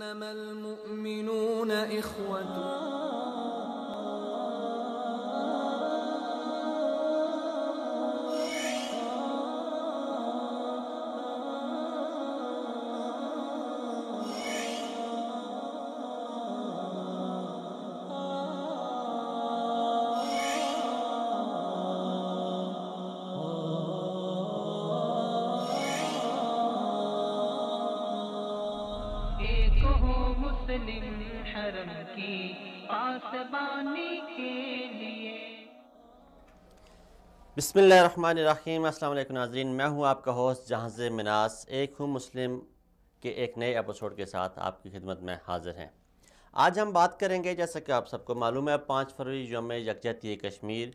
إنما المؤمنون إخوة. مسلم حرم کی پاسبانی کے لیے. بسم اللہ الرحمن الرحیم. السلام علیکم ناظرین، میں ہوں آپ کا ہوسٹ جہاز مناس. ایک ہوں مسلم کے ایک نئے ایپیسوڈ کے ساتھ آپ کی خدمت میں حاضر ہیں. آج ہم بات کریں گے، جیسا کہ آپ سب کو معلوم ہے، 5 فروری یوم یکجہتی کشمیر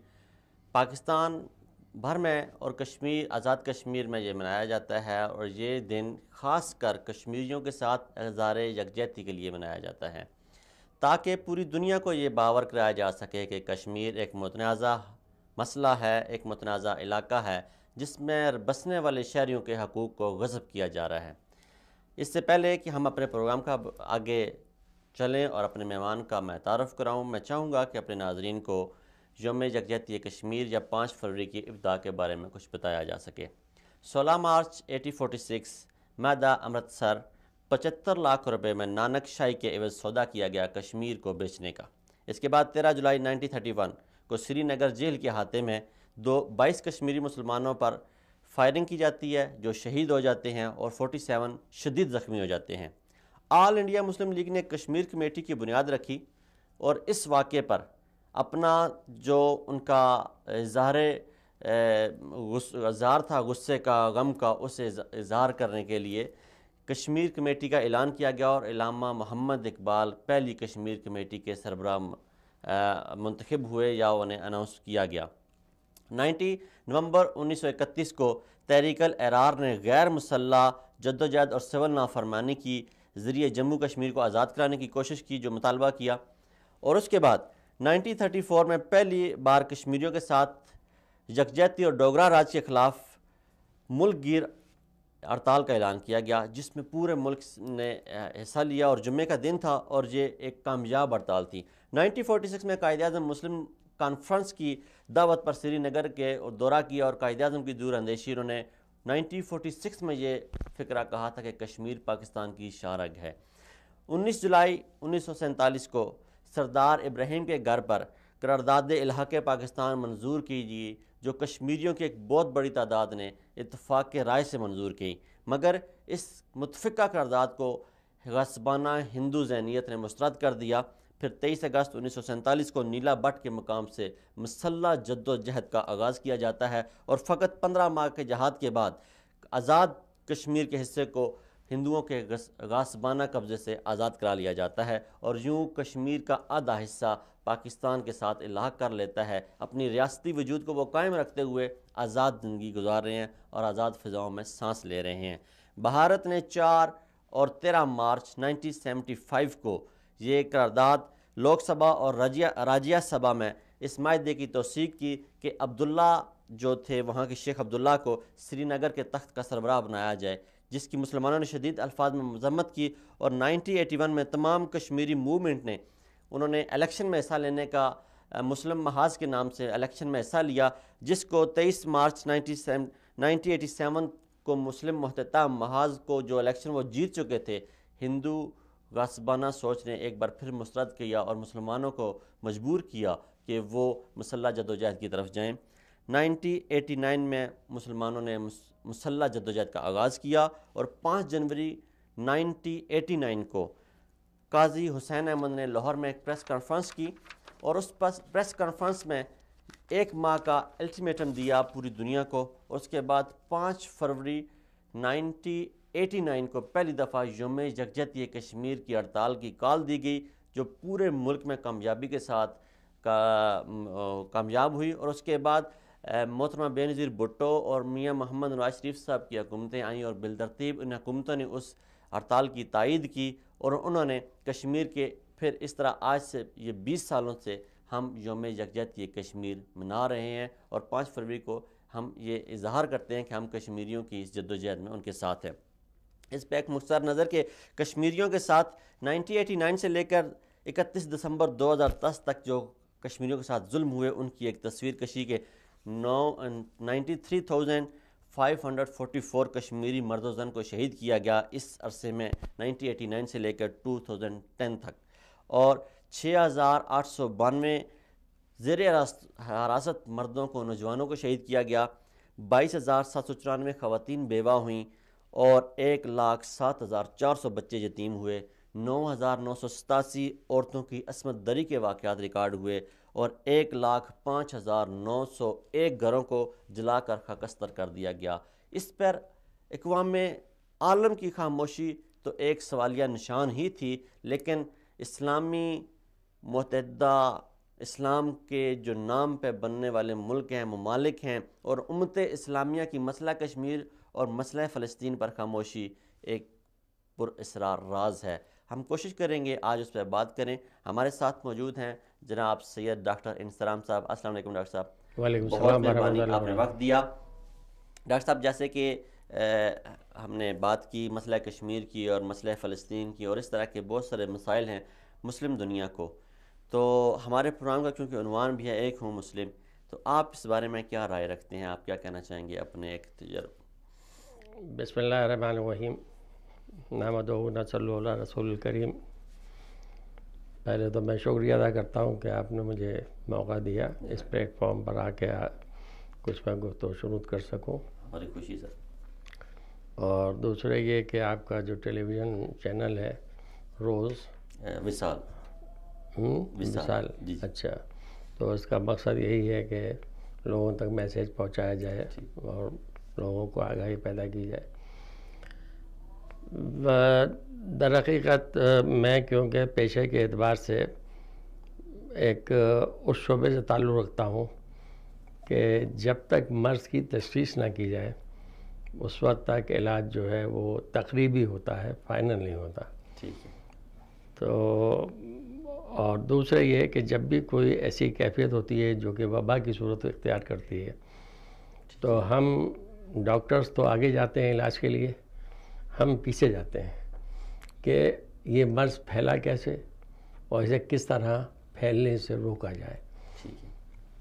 پاکستان بھر میں اور کشمیر، آزاد کشمیر میں یہ منایا جاتا ہے، اور یہ دن خاص کر کشمیریوں کے ساتھ اظہار یکجہتی کے لیے منایا جاتا ہے، تاکہ پوری دنیا کو یہ باور کرایا جا سکے کہ کشمیر ایک متنازع مسئلہ ہے، ایک متنازع علاقہ ہے جس میں بسنے والے شہریوں کے حقوق کو غصب کیا جا رہا ہے. اس سے پہلے کہ ہم اپنے پروگرام کا آگے چلیں اور اپنے مہمان کا میں تعارف کراؤں، میں چاہوں گا کہ اپنے ناظرین کو یوم یکجہتی کشمیر یا 5 فروری کی ابتدا کے بارے میں کچھ بتایا جا سکے. 16 مارچ 1846 میدہ امرتسر 75 لاکھ روپے میں نانک شاہی کے عوض سودا کیا گیا کشمیر کو بیچنے کا. اس کے بعد 13 جولائی 1931 کو سری نگر جیل کے احاطے میں 22 کشمیری مسلمانوں پر فائرنگ کی جاتی ہے، جو شہید ہو جاتے ہیں اور 47 شدید زخمی ہو جاتے ہیں. آل انڈیا مسلم لیگ نے کشمیر کمیٹی کی بنیاد رکھی اور اس واقعے پر اپنا جو ان کا اظہار تھا غصے کا، غم کا، اسے اظہار کرنے کے لیے کشمیر کمیٹی کا اعلان کیا گیا، اور علامہ محمد اقبال پہلی کشمیر کمیٹی کے سربراہ منتخب ہوئے یا انہیں اناؤنس کیا گیا. 19 نومبر 1931 کو تحریک الاحرار نے غیر مسلح جدوجہد اور سول نافرمانی کی ذریعے جموں کشمیر کو آزاد کرانے کی کوشش کی، جو مطالبہ کیا، اور اس کے بعد 1934 میں پہلی بار کشمیریوں کے ساتھ یکجہتی اور ڈوگرا راج کے خلاف ملک گیر ہڑتال کا اعلان کیا گیا، جس میں پورے ملک نے حصہ لیا، اور جمعے کا دن تھا اور یہ ایک کامیاب ہڑتال تھی. 1946 میں قائد اعظم مسلم کانفرنس کی دعوت پر سری نگر کے دورہ کیا، اور قائد اعظم کی دور اندیشی انہوں نے 1946 میں یہ فکرہ کہا تھا کہ کشمیر پاکستان کی شاہرگ ہے. 19 جولائی 1947 کو سردار ابراہیم کے گھر پر قرارداد الحاق پاکستان منظور کی گئی، جو کشمیریوں کی ایک بہت بڑی تعداد نے اتفاق کے رائے سے منظور کی، مگر اس متفقہ قرارداد کو غصبانہ ہندو ذہنیت نے مسترد کر دیا. پھر 23 اگست 1947 کو نیلا بٹ کے مقام سے مسلح جد و جہد کا آغاز کیا جاتا ہے، اور فقط 15 ماہ کے جہاد کے بعد آزاد کشمیر کے حصے کو ہندوؤں کے غاصبانہ قبضے سے آزاد کرا لیا جاتا ہے، اور یوں کشمیر کا آدھا حصہ پاکستان کے ساتھ الحاق کر لیتا ہے. اپنی ریاستی وجود کو وہ قائم رکھتے ہوئے آزاد زندگی گزار رہے ہیں اور آزاد فضاؤں میں سانس لے رہے ہیں. بھارت نے 4 اور 13 مارچ 1975 کو یہ قرارداد لوک سبھا اور راجیہ سبھا میں اس معاہدے کی توثیق کی کہ عبداللہ جو تھے وہاں کے شیخ عبداللہ کو سری نگر کے تخت کا سربراہ بنایا جائے، جس کی مسلمانوں نے شدید الفاظ میں مذمت کی. اور 1981 میں تمام کشمیری موومنٹ نے انہوں نے الیکشن میں حصہ لینے کا مسلم محاذ کے نام سے الیکشن میں حصہ لیا، جس کو 23 مارچ 1987 کو مسلم محتطہ محاذ کو جو الیکشن وہ جیت چکے تھے، ہندو غاصبانہ سوچ نے ایک بار پھر مسترد کیا اور مسلمانوں کو مجبور کیا کہ وہ مسلح جدوجہد کی طرف جائیں. 1989 میں مسلمانوں نے مسلح جدوجہد کا آغاز کیا، اور 5 جنوری 1989 کو قاضی حسین احمد نے لاہور میں ایک پریس کانفرنس کی، اور اس پریس کانفرنس میں 1 ماہ کا الٹیمیٹم دیا پوری دنیا کو. اور اس کے بعد 5 فروری 1989 کو پہلی دفعہ یوم یکجہتی کشمیر کی ہڑتال کی کال دی گئی، جو پورے ملک میں کامیابی کے ساتھ کامیاب ہوئی. اور اس کے بعد محترمہ بے نظیر بھٹو اور میاں محمد نواز شریف صاحب کی حکومتیں آئیں، اور بالترتیب ان حکومتوں نے اس ہڑتال کی تائید کی، اور انہوں نے کشمیر کے پھر اس طرح آج سے یہ 20 سالوں سے ہم یوم یکجہتی کشمیر منا رہے ہیں، اور 5 فروری کو ہم یہ اظہار کرتے ہیں کہ ہم کشمیریوں کی اس جدوجہد میں ان کے ساتھ ہیں. اس پہ ایک مختصر نظر کہ کشمیریوں کے ساتھ 1989 سے لے کر 31 دسمبر 2010 تک جو کشمیریوں کے ساتھ ظلم ہوئے ان کی ایک تصویر کشی کے 93,544 کشمیری مرد و زن کو شہید کیا گیا اس عرصے میں 1989 سے لے کر 2010 تک، اور 6,892 زیر حراست مردوں کو نوجوانوں کو شہید کیا گیا، 22,794 خواتین بیوہ ہوئیں اور 1,07,400 بچے یتیم ہوئے، 9,987 عورتوں کی عصمت دری کے واقعات ریکارڈ ہوئے اور 1,05,901 گھروں کو جلا کر خاکستر کر دیا گیا۔ اس پر اقوام عالم کی خاموشی تو ایک سوالیہ نشان ہی تھی، لیکن اسلامی متحدہ اسلام کے جو نام پہ بننے والے ملک ہیں، ممالک ہیں، اور امت اسلامیہ کی مسئلہ کشمیر اور مسئلہ فلسطین پر خاموشی ایک پر اسرار راز ہے۔ ہم کوشش کریں گے آج اس پہ بات کریں۔ ہمارے ساتھ موجود ہیں جناب سید ڈاکٹر انصرام صاحب۔ السلام علیکم ڈاکٹر صاحب۔ وعلیکم بہت السلام مہربانی، ورحمۃ آپ نے اللہ۔ وقت دیا۔ ڈاکٹر صاحب، جیسے کہ ہم نے بات کی مسئلہ کشمیر کی اور مسئلہ فلسطین کی، اور اس طرح کے بہت سارے مسائل ہیں مسلم دنیا کو، تو ہمارے پروگرام کا کیونکہ عنوان بھی ہے ایک ہوں مسلم، تو آپ اس بارے میں کیا رائے رکھتے ہیں؟ آپ کیا کہنا چاہیں گے اپنے ایک تجربہ؟ بسم اللہ الرحمن الرحیم، نحمدہ و نصلی علی رسول الکریم۔ پہلے تو میں شکریہ ادا کرتا ہوں کہ آپ نے مجھے موقع دیا اس پلیٹ فارم پر آ کے کچھ میں گفت و شنود کر سکوں، ہماری خوشی سر۔ اور دوسرے یہ کہ آپ کا جو ٹیلی ویژن چینل ہے روز وصال مثال، جی۔ اچھا، تو اس کا مقصد یہی ہے کہ لوگوں تک میسیج پہنچایا جائے اور لوگوں کو آگاہی پیدا کی جائے۔ در حقیقت میں کیونکہ پیشے کے اعتبار سے ایک اس شعبے سے تعلق رکھتا ہوں کہ جب تک مرض کی تشخیص نہ کی جائے اس وقت تک علاج جو ہے وہ تقریبی ہوتا ہے، فائنل نہیں ہوتا۔ ٹھیک ہے۔ تو اور دوسرا یہ کہ جب بھی کوئی ایسی کیفیت ہوتی ہے جو کہ وبا کی صورت اختیار کرتی ہے، تو ہم ڈاکٹرز تو آگے جاتے ہیں علاج کے لیے، ہم پیچھے جاتے ہیں کہ یہ مرض پھیلا کیسے اور اسے کس طرح پھیلنے سے روکا جائے۔ ٹھیک ہے۔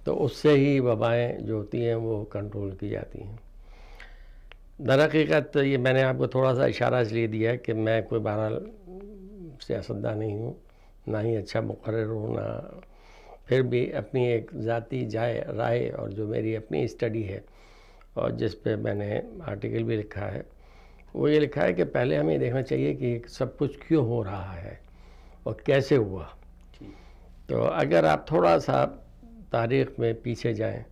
تو اس سے ہی وبائیں جو ہوتی ہیں وہ کنٹرول کی جاتی ہیں۔ در حقیقت یہ میں نے آپ کو تھوڑا سا اشارہ اس لیے دیا کہ میں کوئی بہرحال سیاستداں نہیں ہوں، نہ ہی اچھا مقرر ہوں، نہ پھر بھی اپنی ایک ذاتی رائے اور جو میری اپنی اسٹڈی ہے اور جس پہ میں نے آرٹیکل بھی لکھا ہے، وہ یہ لکھا ہے کہ پہلے ہمیں یہ دیکھنا چاہیے کہ سب کچھ کیوں ہو رہا ہے اور کیسے ہوا۔ تو اگر آپ تھوڑا سا تاریخ میں پیچھے جائیں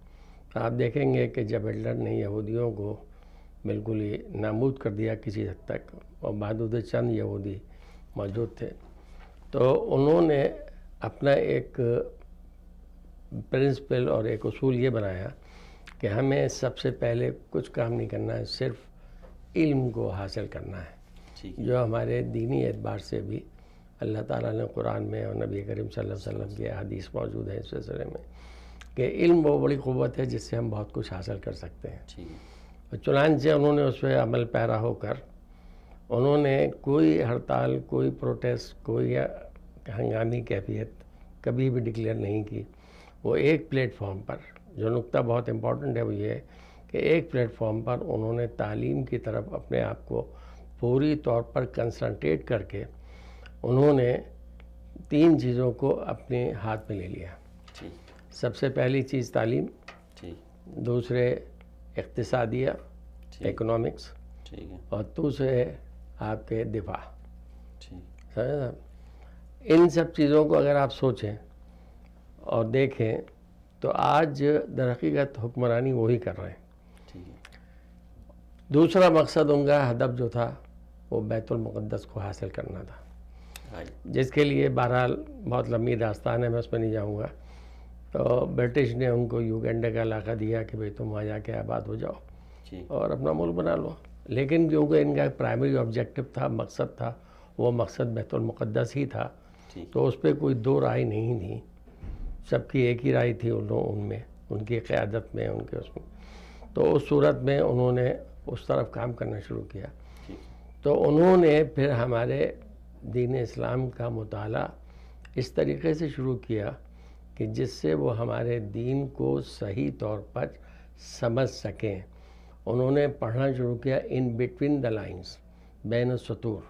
تو آپ دیکھیں گے کہ جب ہٹلر نے یہودیوں کو بالکل ہی نابود کر دیا کسی حد تک، اور محدود چند یہودی موجود تھے، تو انہوں نے اپنا ایک پرنسپل اور ایک اصول یہ بنایا کہ ہمیں سب سے پہلے کچھ کام نہیں کرنا ہے، صرف علم کو حاصل کرنا ہے، جو ہمارے دینی اعتبار سے بھی اللہ تعالیٰ نے قرآن میں اور نبی کریم صلی اللہ علیہ وسلم کی احادیث موجود ہے اس سلسلے میں کہ علم وہ بڑی قوت ہے جس سے ہم بہت کچھ حاصل کر سکتے ہیں۔ اور چنانچہ انہوں نے اس پہ عمل پیرا ہو کر انہوں نے کوئی ہڑتال، کوئی پروٹیسٹ، کوئی ہنگامی کیفیت کبھی بھی ڈکلیئر نہیں کی۔ وہ ایک پلیٹ فارم پر، جو نقطہ بہت امپورٹنٹ ہے وہ یہ ہے کہ ایک پلیٹ فارم پر انہوں نے تعلیم کی طرف اپنے آپ کو پوری طور پر کنسنٹریٹ کر کے انہوں نے 3 چیزوں کو اپنے ہاتھ میں لے لیا۔ سب سے پہلی چیز تعلیم، دوسرے اقتصادیہ اکنامکس، اور دوسرے آپ کے دفاع۔ ان سب چیزوں کو اگر آپ سوچیں اور دیکھیں تو آج در حقیقت حکمرانی وہی کر رہے ہیں۔ دوسرا مقصد ان کا ہدف جو تھا وہ بیت المقدس کو حاصل کرنا تھا، جس کے لیے بہرحال بہت لمبی داستان ہے، میں اس میں نہیں جاؤں گا۔ تو برٹش نے ان کو یوگینڈا کا علاقہ دیا کہ بھئی تم وہاں جا کے آباد ہو جاؤ اور اپنا ملک بنا لو، لیکن کیونکہ ان کا پرائمری آبجیکٹو تھا، مقصد تھا، وہ مقصد بیت المقدس ہی تھا، تو اس پہ کوئی 2 رائے نہیں تھی، سب کی ایک ہی رائے تھی ان میں، ان کی قیادت میں، ان کے اس میں۔ تو اس صورت میں انہوں نے اس طرف کام کرنا شروع کیا۔ تو انہوں نے پھر ہمارے دین اسلام کا مطالعہ اس طریقے سے شروع کیا کہ جس سے وہ ہمارے دین کو صحیح طور پر سمجھ سکیں. انہوں نے پڑھنا شروع کیا ان بٹوین دا لائنز، بین السطور،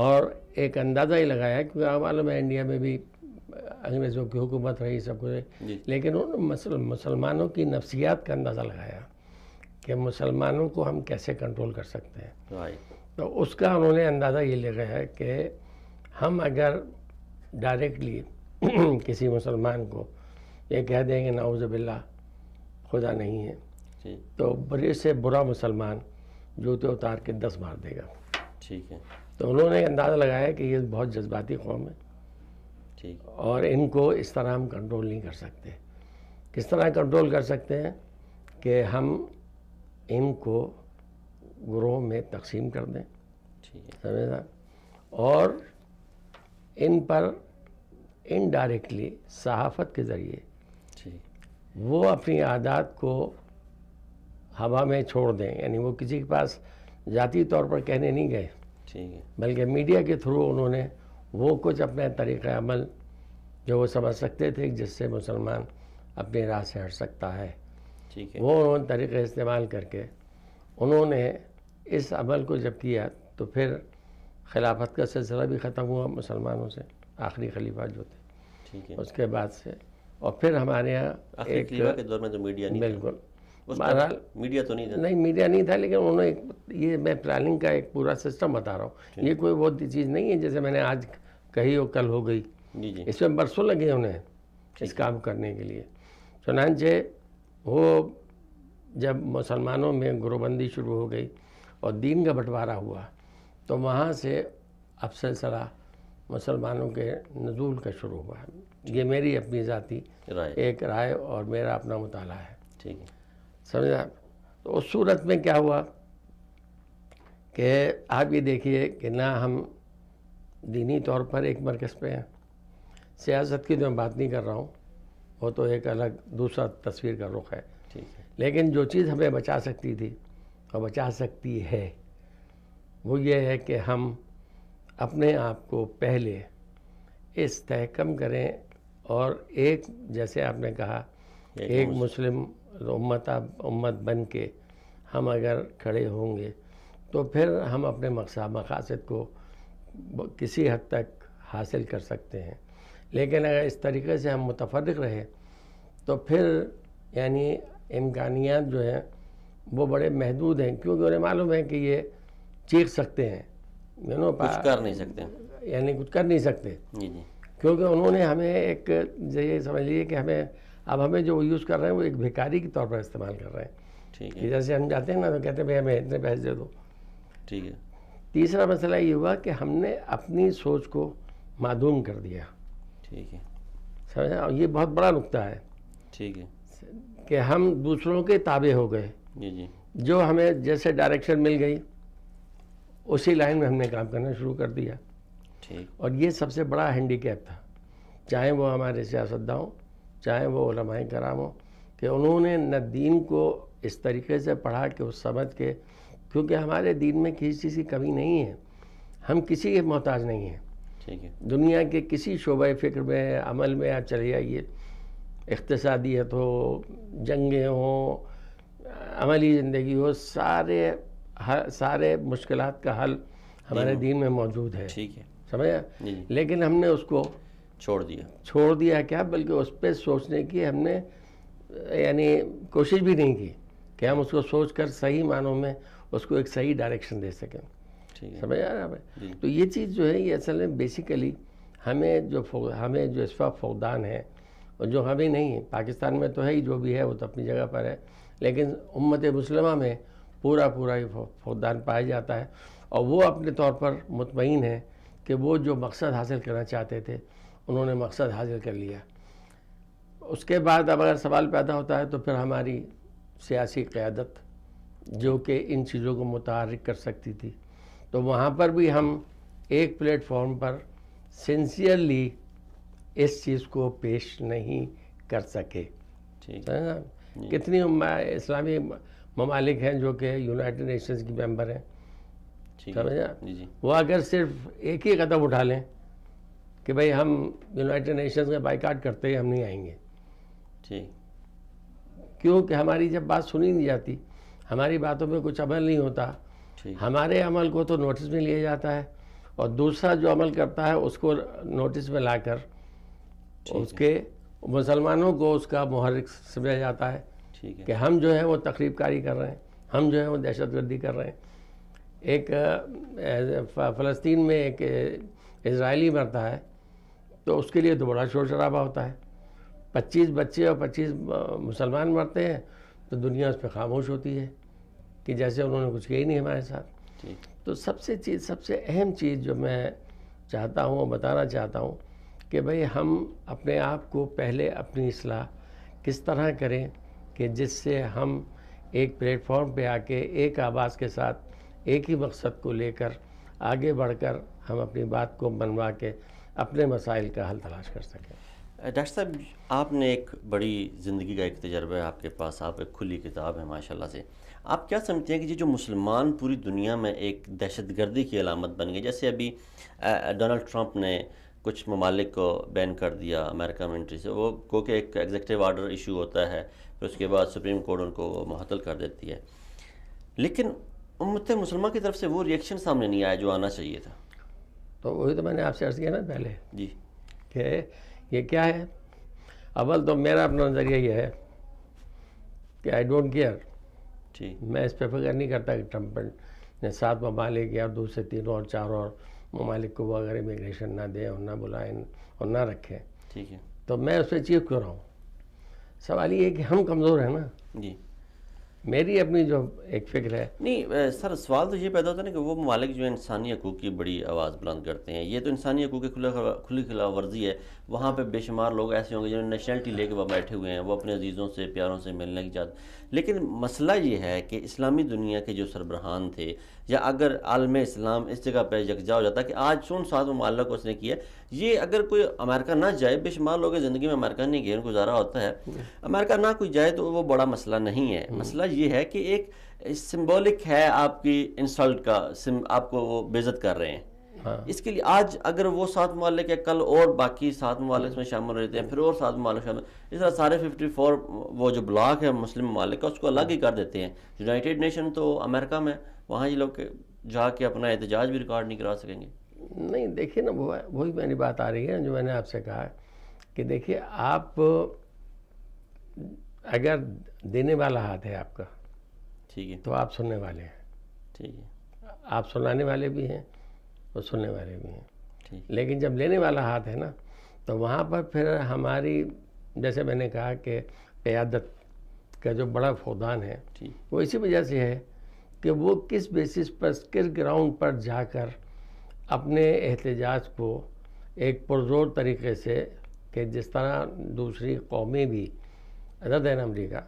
اور ایک اندازہ ہی لگایا کیونکہ آپ معلوم ہے انڈیا میں بھی انگریزوں کی حکومت رہی سب کچھ، لیکن انہوں نے مسلمانوں کی نفسیات کا اندازہ لگایا کہ مسلمانوں کو ہم کیسے کنٹرول کر سکتے ہیں. تو اس کا انہوں نے اندازہ یہ لگایا کہ ہم اگر ڈائریکٹلی کسی مسلمان کو یہ کہہ دیں کہ نعوذ باللہ خدا نہیں ہے، تو بڑے سے برا مسلمان جوتے اتار کے 10 مار دے گا. ٹھیک ہے. تو انہوں نے اندازہ لگایا کہ یہ بہت جذباتی قوم ہے اور ان کو اس طرح ہم کنٹرول نہیں کر سکتے. کس طرح کنٹرول کر سکتے ہیں کہ ہم ان کو گروہ میں تقسیم کر دیں، سمجھا، اور ان پر انڈائریکٹلی صحافت کے ذریعے وہ اپنی عادات کو ہوا میں چھوڑ دیں. یعنی وہ کسی کے پاس ذاتی طور پر کہنے نہیں گئے، بلکہ میڈیا کے تھرو انہوں نے وہ کچھ اپنے طریقہ عمل جو وہ سمجھ سکتے تھے جس سے مسلمان اپنی راہ سے ہٹ سکتا ہے، وہ انہوں نے طریقے استعمال کر کے انہوں نے اس عمل کو جب کیا تو پھر خلافت کا سلسلہ بھی ختم ہوا مسلمانوں سے، آخری خلیفہ جو تھے اس کے بعد سے. اور پھر ہمارے یہاں ایک خلیفہ کے دور میں تو میڈیا نہیں، بالکل بہرحال میڈیا تو نہیں تھا، نہیں میڈیا نہیں تھا، لیکن انہوں نے یہ میں پلاننگ کا ایک پورا سسٹم بتا رہا ہوں. یہ کوئی وہ چیز نہیں ہے جیسے میں نے آج کہی ہو کل ہو گئی، اس میں برسوں لگے انہیں اس کام کرنے کے لیے. چنانچہ وہ جب مسلمانوں میں گروہ بندی شروع ہو گئی اور دین کا بٹوارا ہوا تو وہاں سے اب سلسلہ مسلمانوں کے نزول کا شروع ہوا. یہ میری اپنی ذاتی ایک رائے اور میرا اپنا مطالعہ ہے. ٹھیک ہے، سمجھا. تو اس صورت میں کیا ہوا کہ آپ یہ دیکھیے کہ نہ ہم دینی طور پر ایک مرکز پہ ہیں. سیاست کی تو میں بات نہیں کر رہا ہوں، وہ تو ایک الگ دوسرا تصویر کا رخ ہے. لیکن جو چیز ہمیں بچا سکتی تھی اور بچا سکتی ہے وہ یہ ہے کہ ہم اپنے آپ کو پہلے استحکم کریں اور ایک جیسے آپ نے کہا ایک مسلم امت بن کے ہم اگر کھڑے ہوں گے تو پھر ہم اپنے مقاصد کو کسی حد تک حاصل کر سکتے ہیں. لیکن اگر اس طریقے سے ہم متفرق رہے تو پھر یعنی امکانیات جو ہیں وہ بڑے محدود ہیں، کیونکہ انہیں معلوم ہے کہ یہ چیخ سکتے ہیں، کچھ کر نہیں سکتے، یعنی کچھ کر نہیں سکتے، کیونکہ انہوں نے ہمیں ایک یہ سمجھ لیے کہ ہمیں جو یوز کر رہے ہیں وہ ایک بھکاری کے طور پر استعمال کر رہے ہیں. کہ جیسے ہم جاتے ہیں نا تو کہتے ہیں بھائی ہمیں اتنے پیسے دے دو. ٹھیک ہے. تیسرا مسئلہ یہ ہوا کہ ہم نے اپنی سوچ کو معدوم کر دیا. ٹھیک ہے، سمجھا. اور یہ بہت بڑا نقطہ ہے. ٹھیک ہے، کہ ہم دوسروں کے تابع ہو گئے. جو ہمیں جیسے ڈائریکشن مل گئی اسی لائن میں ہم نے کام کرنا شروع کر دیا. اور یہ سب سے بڑا ہینڈی کیپ تھا، چاہے وہ ہمارے سیاستداں ہوں چاہے وہ علماء کرام ہوں، کہ انہوں نے نہ دین کو اس طریقے سے پڑھا کہ اس سمجھ کے، کیونکہ ہمارے دین میں کسی چیز کی کمی نہیں ہے، ہم کسی کے محتاج نہیں ہیں. دنیا کے کسی شعبہ فکر میں عمل میں آپ چلے جائیے، اقتصادیت ہو، جنگیں ہوں، عملی زندگی ہو، سارے مشکلات کا حل ہمارے دین میں موجود ہے. ٹھیک ہے، سمجھا. لیکن ہم نے اس کو چھوڑ دیا کیا، بلکہ اس پہ سوچنے کی ہم نے یعنی کوشش بھی نہیں کی کہ ہم اس کو سوچ کر صحیح معنوں میں اس کو ایک صحیح ڈائریکشن دے سکیں. سمجھ آ رہا ہے. تو یہ چیز جو ہے یہ اصل میں بیسیکلی ہمیں جو اس وقت فقدان ہے اور جو ہمیں نہیں ہے، پاکستان میں تو ہے ہی، جو بھی ہے وہ تو اپنی جگہ پر ہے، لیکن امت مسلمہ میں پورا یہ فقدان پایا جاتا ہے. اور وہ اپنے طور پر مطمئن ہے کہ وہ جو مقصد حاصل کرنا چاہتے تھے انہوں نے مقصد حاصل کر لیا. اس کے بعد اب اگر سوال پیدا ہوتا ہے تو پھر ہماری سیاسی قیادت جو کہ ان چیزوں کو متحرک کر سکتی تھی، تو وہاں پر بھی ہم ایک پلیٹ فارم پر سنسیئرلی اس چیز کو پیش نہیں کر سکے. کتنی اسلامی ممالک ہیں جو کہ یونائٹڈ نیشنز کی ممبر ہیں، سمجھا. وہ اگر صرف ایک ہی قدم اٹھا لیں کہ بھئی ہم یونائٹڈ نیشنز کا بائیکاٹ کرتے ہیں، ہم نہیں آئیں گے. کیونکہ ہماری جب بات سنی نہیں جاتی، ہماری باتوں پہ کچھ عمل نہیں ہوتا، ہمارے عمل کو تو نوٹس میں لیا جاتا ہے، اور دوسرا جو عمل کرتا ہے اس کو نوٹس میں لا کر اس کے مسلمانوں کو اس کا محرک سمجھا جاتا ہے کہ ہم جو ہے وہ تخریب کاری کر رہے ہیں، ہم جو ہے وہ دہشت گردی کر رہے ہیں. ایک فلسطین میں ایک اسرائیلی مرتا ہے تو اس کے لیے تو بڑا شور شرابہ ہوتا ہے. 25 بچے اور 25 مسلمان مرتے ہیں تو دنیا اس پہ خاموش ہوتی ہے کہ جیسے انہوں نے کچھ کیا ہی نہیں ہمارے ساتھ. تو سب سے اہم چیز جو میں چاہتا ہوں اور بتانا چاہتا ہوں کہ بھئی ہم اپنے آپ کو پہلے اپنی اصلاح کس طرح کریں کہ جس سے ہم ایک پلیٹ فارم پہ آ کے ایک آواز کے ساتھ ایک ہی مقصد کو لے کر آگے بڑھ کر ہم اپنی بات کو منوا کے اپنے مسائل کا حل تلاش کر سکیں. ڈاکٹر صاحب، آپ نے ایک بڑی زندگی کا ایک تجربہ ہے آپ کے پاس، آپ ایک کھلی کتاب ہے ماشاءاللہ سے. آپ کیا سمجھتے ہیں کہ یہ جو مسلمان پوری دنیا میں ایک دہشت گردی کی علامت بن گئی، جیسے ابھی ڈونلڈ ٹرمپ نے کچھ ممالک کو بین کر دیا امریکہ میں انٹری سے، وہ کو کہ ایک ایگزیکٹو آرڈر ایشو ہوتا ہے، پھر اس کے بعد سپریم کورٹ ان کو معطل کر دیتی ہے، لیکن امت مسلمہ کی طرف سے وہ ریئیکشن سامنے نہیں آیا جو آنا چاہیے تھا. تو وہی تو میں نے آپ سے عرض کیا نا پہلے جی کہ یہ کیا ہے. اول تو میرا اپنا نظریہ یہ ہے کہ آئی ڈونٹ کیئر. میں اس پہ فکر نہیں کرتا کہ ٹرمپ نے 7 ممالک یا دوسرے 3 اور 4 اور ممالک کو وہ اگر امیگریشن نہ دیں اور نہ بلائیں اور نہ رکھیں تو میں اس پہ چیخ کیوں رہا ہوں. سوال یہ ہے کہ ہم کمزور ہیں نا. میری اپنی جو ایک فکر ہے. نہیں سر، سوال تو یہ پیدا ہوتا ہے نا کہ وہ ممالک جو انسانی حقوق کی بڑی آواز بلند کرتے ہیں، یہ تو انسانی حقوق کی کھلی خلاف ورزی ہے. وہاں پہ بے شمار لوگ ایسے ہوں گے جنہوں نے نیشنلٹی لے کے وہ بیٹھے ہوئے ہیں، وہ اپنے عزیزوں سے پیاروں سے ملنے کی چاہتے. لیکن مسئلہ یہ ہے کہ اسلامی دنیا کے جو سربراہان تھے، یا اگر عالم اسلام اس جگہ پہ یکجا ہو جاتا ہے کہ آج 7 ممالک کو اس نے کیا، یہ اگر کوئی امریکہ نہ جائے، بے شمار لوگ زندگی میں امریکہ نہیں گئے، ان کو گزارا ہوتا ہے، امریکہ نہ کوئی جائے تو وہ بڑا مسئلہ نہیں ہے. مسئلہ یہ ہے کہ ایک سمبولک ہے آپ کی انسلٹ کا، آپ کو وہ بے عزت کر رہے ہیں. اس کے لیے آج اگر وہ 7 ممالک ہے، کل اور باقی 7 ممالک اس میں شامل رہتے ہیں، پھر اور 7 ممالک شامل، اس طرح سارے 54 وہ جو بلاک ہے مسلم ممالک کا اس کو الگ ہی کر دیتے ہیں. یونائٹڈ نیشن تو امریکہ میں، وہاں یہ لوگ جا کے اپنا احتجاج بھی ریکارڈ نہیں کرا سکیں گے. نہیں دیکھیے نا، وہی میری بات آ رہی ہے جو میں نے آپ سے کہا کہ دیکھیے آپ اگر دینے والا ہاتھ ہے آپ کا تو آپ سننے والے ہیں. آپ سنانے والے بھی ہیں اور سننے والے بھی ہیں. لیکن جب لینے والا ہاتھ ہے نا تو وہاں پر پھر ہماری، جیسے میں نے کہا کہ قیادت کا جو بڑا فقدان ہے وہ اسی وجہ سے ہے کہ وہ کس بیسس پر، کس گراؤنڈ پر جا کر اپنے احتجاج کو ایک پرزور طریقے سے، کہ جس طرح دوسری قومیں بھی ادر دین امریکہ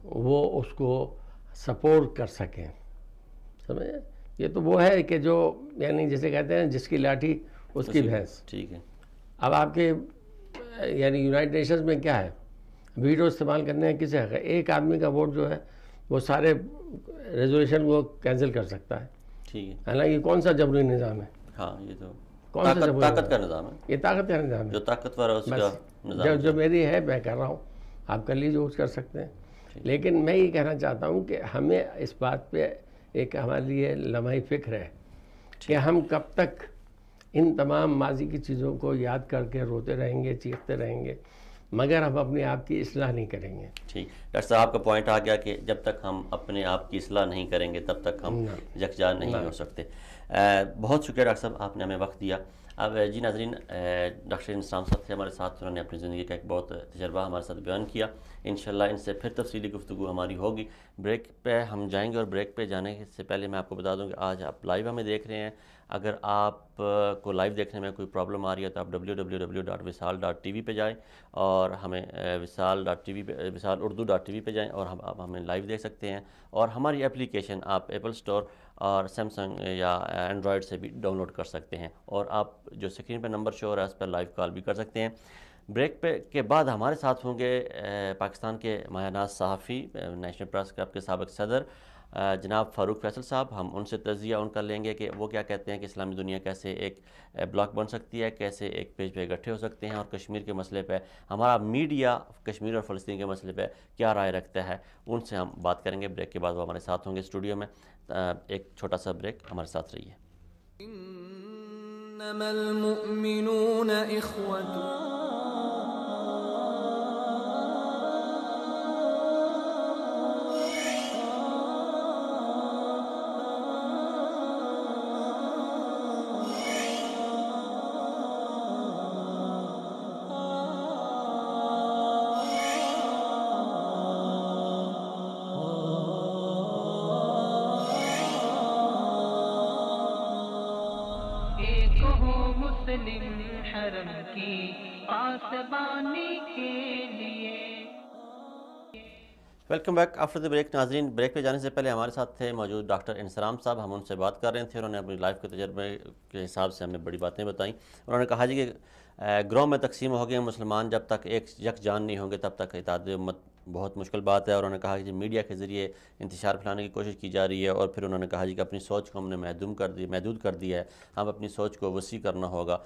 وہ اس کو سپورٹ کر سکیں. سمجھے؟ یہ تو وہ ہے کہ جو یعنی جسے کہتے ہیں جس کی لاٹھی اس کی بھینس. اب آپ کے یعنی یونائٹڈ نیشنز میں کیا ہے، ویٹو استعمال کرنے کا کسے حق ہے؟ ایک آدمی کا ووٹ جو ہے وہ سارے ریزولوشن کو کینسل کر سکتا ہے. حالانکہ کون سا جمہوری نظام ہے؟ یہ تو طاقت کا نظام ہے. یہ طاقت کا نظام ہے، جو طاقتور ہے اس کا نظام. جو میری ہے میں کر رہا ہوں، آپ کر لیجیے، کر سکتے ہیں. لیکن میں یہ کہنا چاہتا ہوں کہ ہمیں اس بات پہ ایک ہمارے لیے لمحہ فکر ہے کہ ہم کب تک ان تمام ماضی کی چیزوں کو یاد کر کے روتے رہیں گے، چیختے رہیں گے، مگر ہم اپنے آپ کی اصلاح نہیں کریں گے. ڈاکٹر صاحب، آپ کا پوائنٹ آ گیا کہ جب تک ہم اپنے آپ کی اصلاح نہیں کریں گے تب تک ہم یکجا نہیں ہو سکتے. بہت شکریہ ڈاکٹر صاحب، آپ نے ہمیں وقت دیا. اب جی ناظرین، ڈاکٹر انسام صاحب تھے ہمارے ساتھ، انہوں نے اپنی زندگی کا ایک بہت تجربہ ہمارے ساتھ بیان کیا. انشاءاللہ ان سے پھر تفصیلی گفتگو ہماری ہوگی. بریک پہ ہم جائیں گے، اور بریک پہ جانے سے پہلے میں آپ کو بتا دوں کہ آج آپ لائیو ہمیں دیکھ رہے ہیں. اگر آپ کو لائیو دیکھنے میں کوئی پرابلم آ رہی ہے تو آپ www.wisal.tv پہ جائیں اور ہمیں wisal.tv پہ wisal.urdu.tv پہ جائیں اور آپ ہمیں لائیو دیکھ سکتے ہیں. اور ہماری اپلیکیشن آپ ایپل سٹور اور سیمسنگ یا اینڈرائڈ سے بھی ڈاؤن لوڈ کر سکتے ہیں، اور آپ جو اسکرین پہ نمبر شو ہو رہا ہے اس پر لائیو کال بھی کر سکتے ہیں. بریک پہ کے بعد ہمارے ساتھ ہوں گے پاکستان کے ماہر ناز صحافی، نیشنل پریس کلب کے سابق صدر جناب فاروق فیصل صاحب، ہم ان سے تجزیہ ان کا لیں گے کہ وہ کیا کہتے ہیں کہ اسلامی دنیا کیسے ایک بلاک بن سکتی ہے، کیسے ایک پیج پہ اکٹھے ہو سکتے ہیں، اور کشمیر کے مسئلے پہ ہمارا میڈیا کشمیر اور فلسطین کے مسئلے پہ کیا رائے رکھتا ہے، ان سے ہم بات کریں گے۔ بریک کے بعد وہ ہمارے ساتھ ہوں گے اسٹوڈیو میں۔ ایک چھوٹا سا بریک، ہمارے ساتھ رہیے۔ انما المؤمنون اخوة حرم کی پاسبانی کے لیے۔ Welcome back after the break. ناظرین، بریک پہ جانے سے پہلے ہمارے ساتھ تھے موجود ڈاکٹر انسلام صاحب، ہم ان سے بات کر رہے تھے، انہوں نے اپنی لائف کے تجربے کے حساب سے ہمیں بڑی باتیں بتائیں۔ انہوں نے کہا جی کہ گروہ میں تقسیم ہو گئے مسلمان، جب تک ایک یکجان نہیں ہوں گے تب تک اتحاد امت بہت مشکل بات ہے۔ اور انہوں نے کہا کہ میڈیا کے ذریعے انتشار پھیلانے کی کوشش کی جا رہی ہے، اور پھر انہوں نے کہا جی کہ اپنی سوچ کو ہم نے محدود کر دیا ہے، ہم اپنی سوچ کو وسیع کرنا ہوگا۔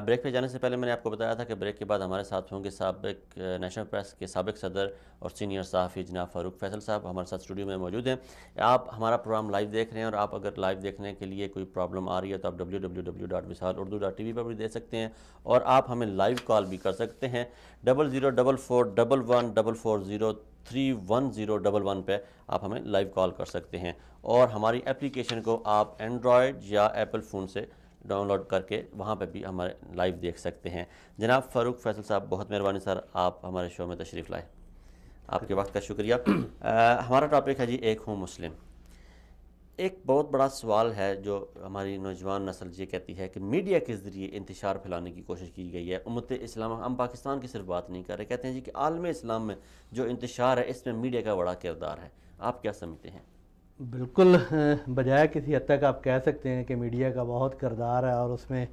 بریک پہ جانے سے پہلے میں نے آپ کو بتایا تھا کہ بریک کے بعد ہمارے ساتھ ہوں گے سابق نیشنل پریس کے سابق صدر اور سینئر صحافی جناب فاروق فیصل صاحب، ہمارے ساتھ اسٹوڈیو میں موجود ہیں۔ آپ ہمارا پروگرام لائیو دیکھ رہے ہیں، اور آپ اگر لائیو دیکھنے کے لیے کوئی پرابلم آ رہی ہے تو آپ www.visalurdu.tv پر بھی دیکھ سکتے ہیں، اور آپ ہمیں لائیو کال بھی کر سکتے ہیں 00441114031011 پہ آپ ہمیں لائیو کال کر سکتے ہیں، اور ہماری اپلیکیشن کو آپ اینڈرائڈ یا ایپل فون سے ڈاؤن لوڈ کر کے وہاں پہ بھی ہمارے لائیو دیکھ سکتے ہیں۔ جناب فاروق فیصل صاحب، بہت مہربانی سر، آپ ہمارے شو میں تشریف لائے، آپ کے وقت کا شکریہ۔ ہمارا ٹاپک ہے جی ایک ہوں مسلم۔ ایک بہت بڑا سوال ہے جو ہماری نوجوان نسل یہ کہتی ہے کہ میڈیا کے ذریعے انتشار پھیلانے کی کوشش کی گئی ہے امت اسلام۔ ہم پاکستان کی صرف بات نہیں کر رہے، کہتے ہیں جی کہ عالم اسلام میں جو انتشار ہے اس میں میڈیا کا بڑا کردار ہے، آپ کیا سمجھتے ہیں؟ بالکل بجائے کسی حد تک آپ کہہ سکتے ہیں کہ میڈیا کا بہت کردار ہے، اور اس میں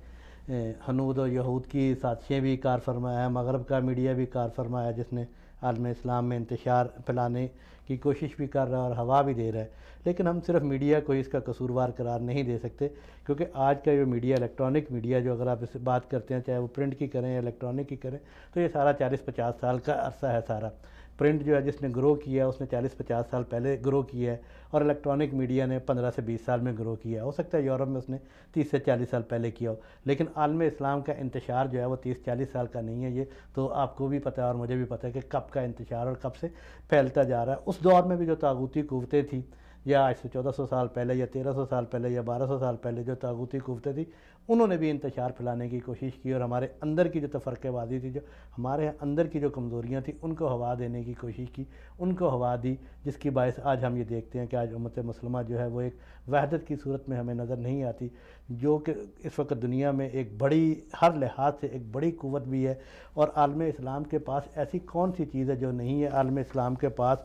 ہنود و یہود کی سازشیں بھی کار فرما ہے، مغرب کا میڈیا بھی کار فرما ہے جس نے عالم اسلام میں انتشار پھیلانے کی کوشش بھی کر رہا ہے اور ہوا بھی دے رہا ہے۔ لیکن ہم صرف میڈیا کو اس کا قصوروار قرار نہیں دے سکتے، کیونکہ آج کا جو میڈیا، الیکٹرانک میڈیا، جو اگر آپ اس سے بات کرتے ہیں چاہے وہ پرنٹ کی کریں یا الیکٹرانک کی کریں، تو یہ سارا 40-50 سال کا عرصہ ہے۔ سارا پرنٹ جو ہے جس نے گرو کیا ہے اس نے 40-50 سال پہلے گرو کیا ہے، اور الیکٹرانک میڈیا نے 15 سے 20 سال میں گرو کیا ہے۔ ہو سکتا ہے یورپ میں اس نے 30 سے 40 سال پہلے کیا ہو، لیکن عالم اسلام کا انتشار جو ہے وہ 30-40 سال کا نہیں ہے۔ یہ تو آپ کو بھی پتہ ہے اور مجھے بھی پتہ ہے کہ کب کا انتشار اور کب سے پھیلتا جا رہا ہے۔ اس دور میں بھی جو طاغوتی قوتیں تھیں، یا آج سے 1400 سال پہلے یا 1300 سال پہلے یا 1200 سال پہلے جو طاغوتی قوتیں تھیں، انہوں نے بھی انتشار پھیلانے کی کوشش کی، اور ہمارے اندر کی جو تفرقہ بازی تھی، جو ہمارے اندر کی جو کمزوریاں تھیں ان کو ہوا دینے کی کوشش کی، ان کو ہوا دی، جس کی باعث آج ہم یہ دیکھتے ہیں کہ آج امت مسلمہ جو ہے وہ ایک وحدت کی صورت میں ہمیں نظر نہیں آتی، جو کہ اس وقت دنیا میں ایک بڑی، ہر لحاظ سے ایک بڑی قوت بھی ہے۔ اور عالم اسلام کے پاس ایسی کون سی چیز ہے جو نہیں ہے؟ عالم اسلام کے پاس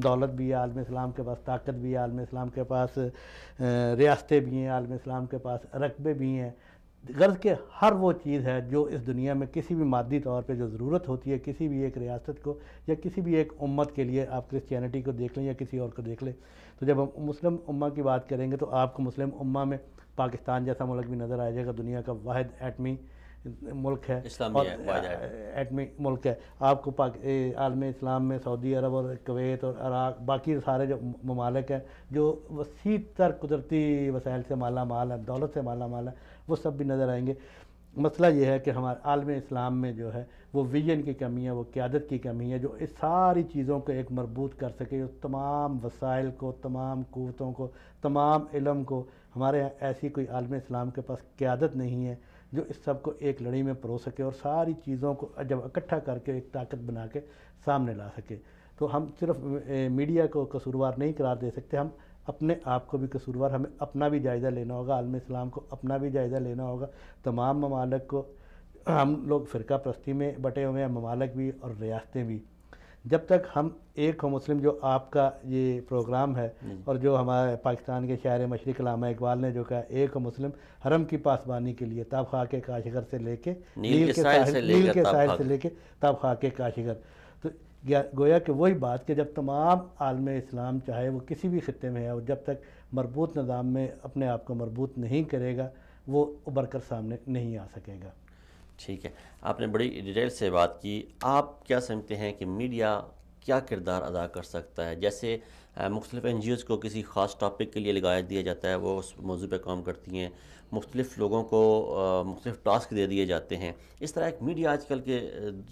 دولت بھی ہے، عالم اسلام کے پاس طاقت بھی ہے، عالم اسلام کے پاس ریاستیں بھی ہیں، عالم اسلام کے پاس رقبے بھی ہیں۔ غرض کہ ہر وہ چیز ہے جو اس دنیا میں کسی بھی مادی طور پہ جو ضرورت ہوتی ہے کسی بھی ایک ریاست کو یا کسی بھی ایک امت کے لیے، آپ کرسچینٹی کو دیکھ لیں یا کسی اور کو دیکھ لیں، تو جب ہم مسلم امہ کی بات کریں گے تو آپ کو مسلم امہ میں پاکستان جیسا ملک بھی نظر آ جائے گا، دنیا کا واحد ایٹمی ملک ہے اور ایٹمی ملک ہے۔ آپ کو عالم اسلام میں سعودی عرب اور کویت اور عراق، باقی سارے جو ممالک ہیں جو وسیع تر قدرتی وسائل سے مالا مال ہے، دولت سے مالا مال ہے، وہ سب بھی نظر آئیں گے۔ مسئلہ یہ ہے کہ ہمارے عالم اسلام میں جو ہے وہ ویژن کی کمی ہے، وہ قیادت کی کمی ہے، جو اس ساری چیزوں کو ایک مربوط کر سکے، اس تمام وسائل کو، تمام قوتوں کو، تمام علم کو۔ ہمارے یہاں ایسی کوئی عالم اسلام کے پاس قیادت نہیں ہے جو اس سب کو ایک لڑی میں پرو سکے اور ساری چیزوں کو جب اکٹھا کر کے ایک طاقت بنا کے سامنے لا سکے۔ تو ہم صرف میڈیا کو قصوروار نہیں قرار دے سکتے، ہم اپنے آپ کو بھی قصوروار، ہمیں اپنا بھی جائزہ لینا ہوگا، عالم اسلام کو اپنا بھی جائزہ لینا ہوگا، تمام ممالک کو۔ ہم لوگ فرقہ پرستی میں بٹے ہوئے ہیں، ممالک بھی اور ریاستیں بھی۔ جب تک ہم ایک ہو مسلم، جو آپ کا یہ پروگرام ہے اور جو ہمارے پاکستان کے شاعر مشرق علامہ اقبال نے جو کہا، ایک ہو مسلم حرم کی پاسبانی کے لیے، تاب خاک کاشغر سے لے کے نیل کے ساحل سے لے کے تاب خاک کاشغر، تو گویا کہ وہی بات کہ جب تمام عالم اسلام چاہے وہ کسی بھی خطے میں ہے، اور جب تک مربوط نظام میں اپنے آپ کو مربوط نہیں کرے گا وہ ابھر کر سامنے نہیں آ سکے گا۔ ٹھیک ہے، آپ نے بڑی ڈیٹیل سے بات کی۔ آپ کیا سمجھتے ہیں کہ میڈیا کیا کردار ادا کر سکتا ہے؟ جیسے مختلف این جی اوز کو کسی خاص ٹاپک کے لیے لگایا دیا جاتا ہے، وہ اس موضوع پہ کام کرتی ہیں، مختلف لوگوں کو مختلف ٹاسک دے دیے جاتے ہیں۔ اس طرح ایک میڈیا آج کل کے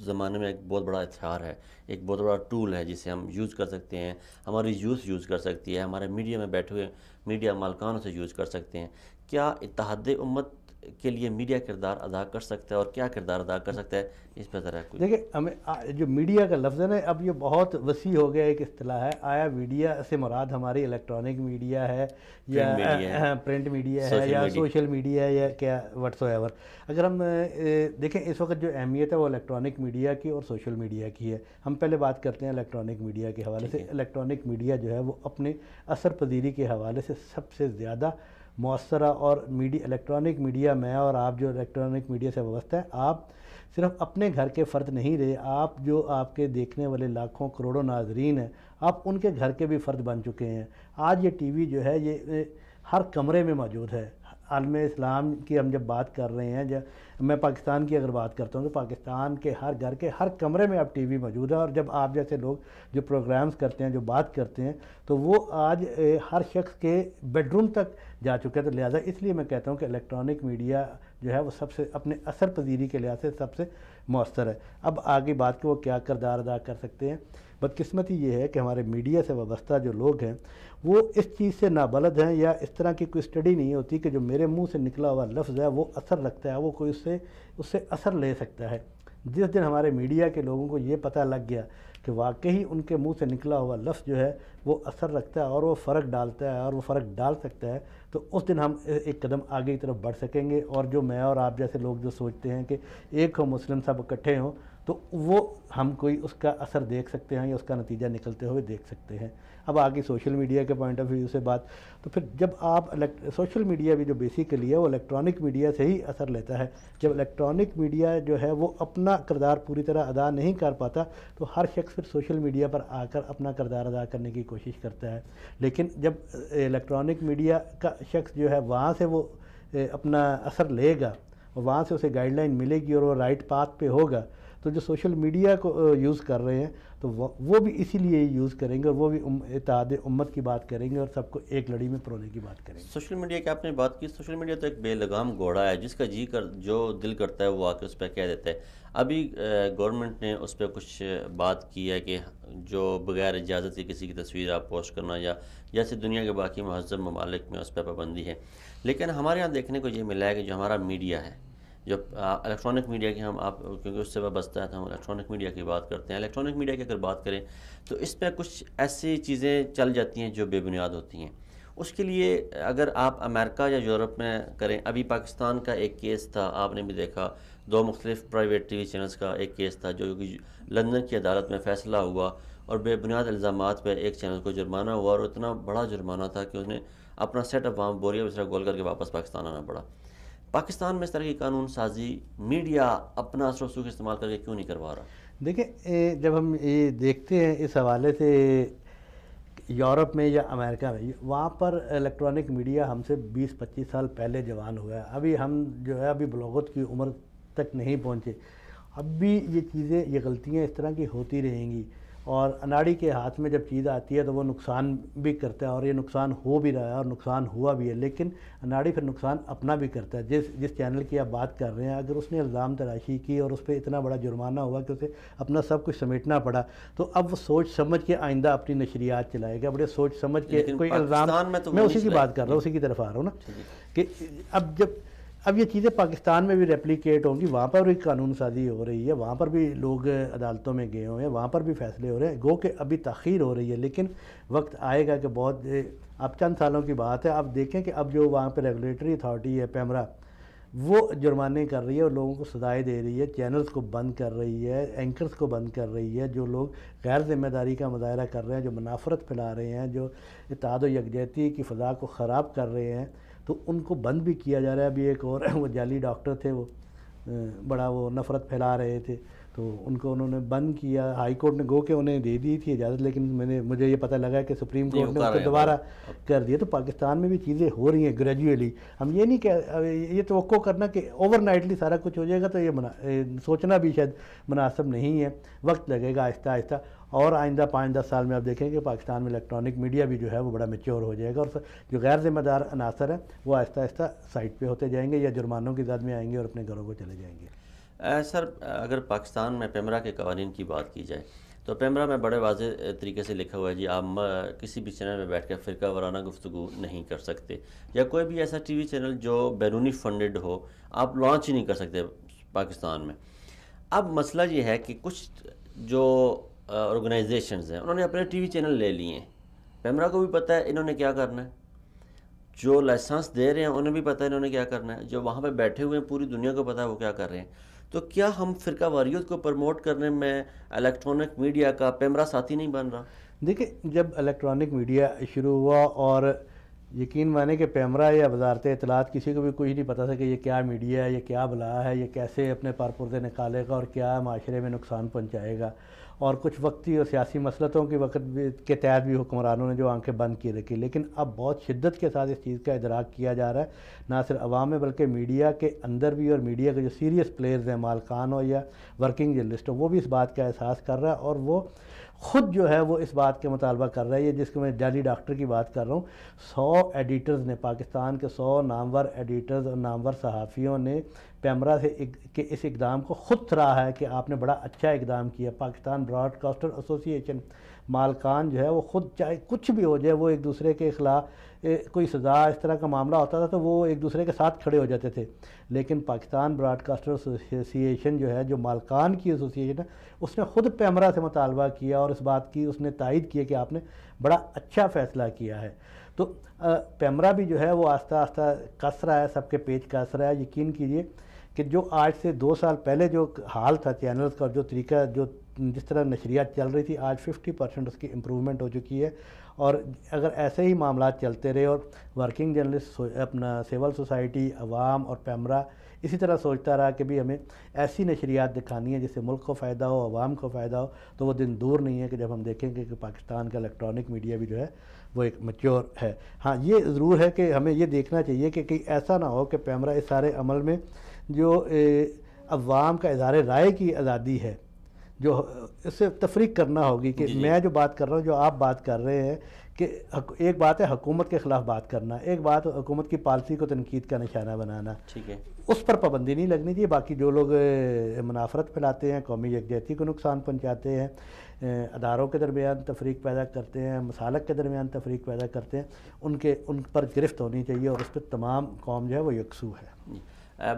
زمانے میں ایک بہت بڑا ہتھیار ہے، ایک بہت بڑا ٹول ہے جسے ہم یوز کر سکتے ہیں، ہماری یوتھ یوز کر سکتی ہے، ہمارے میڈیا میں بیٹھے ہوئے میڈیا مالکان اسے یوز کر سکتے ہیں۔ کیا اتحاد امت کے لیے میڈیا کردار ادا کر سکتا ہے، اور کیا کردار ادا کر سکتا ہے، اس پہ ذرا کوئی؟ دیکھیں، ہمیں جو میڈیا کا لفظ ہے نا، اب یہ بہت وسیع ہو گیا ایک اصطلاح ہے۔ آیا میڈیا سے مراد ہماری الیکٹرانک میڈیا ہے یا پرنٹ میڈیا ہے یا سوشل میڈیا ہے یا کیا واٹس ایور؟ اگر ہم دیکھیں اس وقت جو اہمیت ہے وہ الیکٹرانک میڈیا کی اور سوشل میڈیا کی ہے۔ ہم پہلے بات کرتے ہیں الیکٹرانک میڈیا کے حوالے سے۔ الیکٹرانک میڈیا جو ہے وہ اپنے اثر پذیری کے حوالے سے سب سے زیادہ مؤثرہ، اور الیکٹرانک میڈیا میں اور آپ جو الیکٹرانک میڈیا سے وابستہ ہیں، آپ صرف اپنے گھر کے فرد نہیں رہے، آپ جو آپ کے دیکھنے والے لاکھوں کروڑوں ناظرین ہیں، آپ ان کے گھر کے بھی فرد بن چکے ہیں۔ آج یہ ٹی وی جو ہے یہ ہر کمرے میں موجود ہے۔ عالم اسلام کی ہم جب بات کر رہے ہیں، میں پاکستان کی اگر بات کرتا ہوں تو پاکستان کے ہر گھر کے ہر کمرے میں اب ٹی وی موجود ہے، اور جب آپ جیسے لوگ جو پروگرامز کرتے ہیں، جو بات کرتے ہیں، تو وہ آج ہر شخص کے بیڈ روم تک جا چکے ہیں۔ تو لہٰذا اس لیے میں کہتا ہوں کہ الیکٹرانک میڈیا جو ہے وہ سب سے اپنے اثر پذیری کے لحاظ سے سب سے مؤثر ہے۔ اب آگے بات کہ وہ کیا کردار ادا کر سکتے ہیں۔ بدقسمتی یہ ہے کہ ہمارے میڈیا سے وابستہ جو لوگ ہیں وہ اس چیز سے نابلد ہیں، یا اس طرح کی کوئی اسٹڈی نہیں ہوتی کہ جو میرے منہ سے نکلا ہوا لفظ ہے وہ اثر رکھتا ہے، وہ کوئی اس سے اثر لے سکتا ہے۔ جس دن ہمارے میڈیا کے لوگوں کو یہ پتہ لگ گیا کہ واقعی ان کے منہ سے نکلا ہوا لفظ جو ہے وہ اثر رکھتا ہے اور وہ فرق ڈالتا ہے اور وہ فرق ڈال سکتا ہے، تو اس دن ہم ایک قدم آگے کی طرف بڑھ سکیں گے۔ اور جو میں اور آپ جیسے لوگ جو سوچتے ہیں کہ ایک ہو مسلم سب اکٹھے ہوں، تو وہ ہم کوئی اس کا اثر دیکھ سکتے ہیں یا اس کا نتیجہ نکلتے ہوئے دیکھ سکتے ہیں۔ اب آگے سوشل میڈیا کے پوائنٹ آف ویو سے بات، تو پھر جب آپ سوشل میڈیا بھی جو بیسیکلی ہے وہ الیکٹرانک میڈیا سے ہی اثر لیتا ہے۔ جب الیکٹرانک میڈیا جو ہے وہ اپنا کردار پوری طرح ادا نہیں کر پاتا، تو ہر شخص پھر سوشل میڈیا پر آ کر اپنا کردار ادا کرنے کی کوشش کرتا ہے۔ لیکن جب الیکٹرانک میڈیا کا شخص جو ہے وہاں سے وہ اپنا اثر لے گا، اور وہاں سے اسے گائیڈ لائن ملے گی اور وہ رائٹ پاتھ پہ ہوگا، تو جو سوشل میڈیا کو یوز کر رہے ہیں تو وہ بھی اسی لیے یوز کریں گے، اور وہ بھی اتحاد امت کی بات کریں گے اور سب کو ایک لڑی میں پرونے کی بات کریں گے۔ سوشل میڈیا کی آپ نے بات کی، سوشل میڈیا تو ایک بے لگام گھوڑا ہے، جس کا جو دل کرتا ہے وہ آ کے اس پہ کہہ دیتا ہے۔ ابھی گورنمنٹ نے اس پہ کچھ بات کی ہے کہ جو بغیر اجازت کے کسی کی تصویر آپ پوسٹ کرنا، یا جیسے دنیا کے باقی مہذب ممالک میں اس پہ پابندی ہے، لیکن ہمارے یہاں دیکھنے کو یہ ملا ہے کہ جو ہمارا میڈیا ہے، جو الیکٹرانک میڈیا کی آپ کیونکہ اس سے وابستہ ہے تو ہم الیکٹرانک میڈیا کی بات کرتے ہیں۔ الیکٹرانک میڈیا کی اگر بات کریں تو اس پہ کچھ ایسی چیزیں چل جاتی ہیں جو بے بنیاد ہوتی ہیں۔ اس کے لیے اگر آپ امریکہ یا یورپ میں کریں، ابھی پاکستان کا ایک کیس تھا، آپ نے بھی دیکھا، 2 مختلف پرائیویٹ ٹی وی چینلز کا ایک کیس تھا جو کہ لندن کی عدالت میں فیصلہ ہوا، اور بے بنیاد الزامات پہ ایک چینل کو جرمانہ ہوا، اور اتنا بڑا جرمانہ تھا کہ انہیں اپنا سیٹ اپ وہاں بوریا بسرا گول کر کے واپس پاکستان آنا پڑا۔ پاکستان میں اس طرح کی قانون سازی میڈیا اپنا اثر و رسوخ استعمال کر کے کیوں نہیں کروا رہا؟ دیکھیں، جب ہم یہ دیکھتے ہیں اس حوالے سے یورپ میں یا امریکہ میں، وہاں پر الیکٹرانک میڈیا ہم سے 20-25 سال پہلے جوان ہوا ہے۔ ابھی ہم جو ہے ابھی بلوغت کی عمر تک نہیں پہنچے، اب بھی یہ چیزیں، یہ غلطیاں اس طرح کی ہوتی رہیں گی، اور اناڑی کے ہاتھ میں جب چیز آتی ہے تو وہ نقصان بھی کرتا ہے، اور یہ نقصان ہو بھی رہا ہے اور نقصان ہوا بھی ہے، لیکن اناڑی پھر نقصان اپنا بھی کرتا ہے۔ جس چینل کی آپ بات کر رہے ہیں، اگر اس نے الزام تراشی کی اور اس پہ اتنا بڑا جرمانہ ہوا کہ اسے اپنا سب کچھ سمیٹنا پڑا، تو اب وہ سوچ سمجھ کے آئندہ اپنی نشریات چلائے گا، بڑے سوچ سمجھ کے کوئی الزام، میں اسی کی بات کر رہا ہوں، اسی کی طرف آ رہا ہوں نا، کہ اب یہ چیزیں پاکستان میں بھی ریپلیکیٹ ہوں گی، وہاں پر بھی قانون سازی ہو رہی ہے، وہاں پر بھی لوگ عدالتوں میں گئے ہوئے ہیں، وہاں پر بھی فیصلے ہو رہے ہیں، گو کہ ابھی تاخیر ہو رہی ہے، لیکن وقت آئے گا کہ بہت، اب چند سالوں کی بات ہے۔ اب دیکھیں کہ اب جو وہاں پہ ریگولیٹری اتھارٹی ہے پیمرا، وہ جرمانے کر رہی ہے اور لوگوں کو سزائیں دے رہی ہے، چینلز کو بند کر رہی ہے، اینکرز کو بند کر رہی ہے، جو لوگ غیر ذمہ داری کا مظاہرہ کر رہے ہیں، جو منافرت پھیلا رہے ہیں، جو اتحاد و یکجہتی کی فضا کو خراب کر رہے ہیں، تو ان کو بند بھی کیا جا رہا ہے۔ ابھی ایک اور وہ جعلی ڈاکٹر تھے، وہ بڑا وہ نفرت پھیلا رہے تھے، تو ان کو انہوں نے بند کیا. ہائی کورٹ نے گو کہ انہیں دے دی تھی اجازت, لیکن مجھے یہ پتہ لگا کہ سپریم کورٹ نے اس کو دوبارہ کر دیا. تو پاکستان میں بھی چیزیں ہو رہی ہیں گریجولی. ہم یہ نہیں کہ یہ توقع کرنا کہ اوور نائٹلی سارا کچھ ہو جائے گا, تو یہ سوچنا بھی شاید مناسب نہیں ہے. وقت لگے گا آہستہ آہستہ, اور آئندہ 5-10 سال میں آپ دیکھیں کہ پاکستان میں الیکٹرانک میڈیا بھی جو ہے وہ بڑا میچور ہو جائے گا, اور جو غیر ذمہ دار عناصر ہیں وہ آہستہ آہستہ سائٹ پہ ہوتے جائیں گے یا جرمانوں کی زد میں آئیں گے اور اپنے گھروں کو چلے جائیں گے. سر, اگر پاکستان میں پیمرا کے قوانین کی بات کی جائے تو پیمرا میں بڑے واضح طریقے سے لکھا ہوا ہے جی, آپ کسی بھی چینل میں بیٹھ کر فرقہ وارانہ گفتگو نہیں کر سکتے, یا کوئی بھی ایسا ٹی وی چینل جو بیرونی فنڈڈ ہو آپ لانچ ہی نہیں کر سکتے پاکستان میں. اب مسئلہ یہ ہے کہ کچھ جو آرگنائزیشنز ہیں انہوں نے اپنے ٹی وی چینل لے لیے ہیں. پیمرا کو بھی پتہ ہے انہوں نے کیا کرنا ہے, جو لائسنس دے رہے ہیں انہیں بھی پتہ ہے انہوں نے کیا کرنا ہے, جو وہاں پہ بیٹھے ہوئے ہیں پوری دنیا کو پتہ ہے وہ کیا کر رہے ہیں. تو کیا ہم فرقہ واریت کو پروموٹ کرنے میں الیکٹرانک میڈیا کا پیمرا ساتھی نہیں بن رہا؟ دیکھیں, جب الیکٹرانک میڈیا شروع ہوا اور یقین مانے کہ پیمرا یا وزارت اطلاعات کسی کو بھی کچھ نہیں پتا تھا کہ یہ کیا میڈیا ہے, یہ کیا بلا ہے, یہ کیسے اپنے پرپردے نکالے گا اور کیا معاشرے میں نقصان پہنچائے گا. اور کچھ وقتی اور سیاسی مسلطوں کے وقت کے تحت بھی حکمرانوں نے جو آنکھیں بند کی رکھی, لیکن اب بہت شدت کے ساتھ اس چیز کا ادراک کیا جا رہا ہے, نہ صرف عوام میں بلکہ میڈیا کے اندر بھی, اور میڈیا کے جو سیریس پلیئرز ہیں, مالکان ہو یا ورکنگ جرنلسٹ ہو, وہ بھی اس بات کا احساس کر رہا ہے, اور وہ خود جو ہے وہ اس بات کے مطالبہ کر رہا ہے. یہ جس کو میں جعلی ڈاکٹر کی بات کر رہا ہوں, 100 ایڈیٹرز نے, پاکستان کے 100 نامور ایڈیٹرز اور نامور صحافیوں نے پیمرا سے کہ اس اقدام کو خود سراہا ہے کہ آپ نے بڑا اچھا اقدام کیا. پاکستان براڈ کاسٹر ایسوسی ایشن مالکان جو ہے وہ خود, چاہے کچھ بھی ہو جائے, وہ ایک دوسرے کے خلاف کوئی سزا اس طرح کا معاملہ ہوتا تھا تو وہ ایک دوسرے کے ساتھ کھڑے ہو جاتے تھے, لیکن پاکستان براڈ کاسٹر ایسوسی ایشن جو ہے, جو مالکان کی ایسوسی ایشن ہے, اس نے خود پیمرا سے مطالبہ کیا اور اس بات کی اس نے تائید کی کہ آپ نے بڑا اچھا فیصلہ کیا ہے. تو پیمرا بھی جو ہے وہ آہستہ آہستہ کس رہا ہے, سب کے پیچ کس رہا ہے. یقین کیجئے کہ جو آج سے 2 سال پہلے جو حال تھا چینلز کا, جو طریقہ, جو جس طرح نشریات چل رہی تھی, آج 50% اس کی امپرومنٹ ہو چکی ہے. اور اگر ایسے ہی معاملات چلتے رہے اور ورکنگ جرنلسٹ, اپنا سول سوسائٹی, عوام اور پیمرا اسی طرح سوچتا رہا کہ بھی ہمیں ایسی نشریات دکھانی ہے جس سے ملک کو فائدہ ہو, عوام کو فائدہ ہو, تو وہ دن دور نہیں ہے کہ جب ہم دیکھیں گے کہ پاکستان کا الیکٹرانک میڈیا بھی جو ہے وہ ایک میچور ہے. ہاں, یہ ضرور ہے کہ ہمیں یہ دیکھنا چاہیے کہ کہیں ایسا نہ ہو کہ پیمرا اس سارے عمل میں جو عوام کا اظہار رائے کی آزادی ہے, جو اس سے تفریق کرنا ہوگی کہ میں جو بات کر رہا ہوں, جو آپ بات کر رہے ہیں, کہ ایک بات ہے حکومت کے خلاف بات کرنا, ایک بات حکومت کی پالیسی کو تنقید کا نشانہ بنانا, ٹھیک ہے, اس پر پابندی نہیں لگنی چاہیے. باقی جو لوگ منافرت پھیلاتے ہیں, قومی یکجہتی کو نقصان پہنچاتے ہیں, اداروں کے درمیان تفریق پیدا کرتے ہیں, مسالک کے درمیان تفریق پیدا کرتے ہیں, ان پر گرفت ہونی چاہیے, اور اس پہ تمام قوم جو ہے وہ یکسو ہے.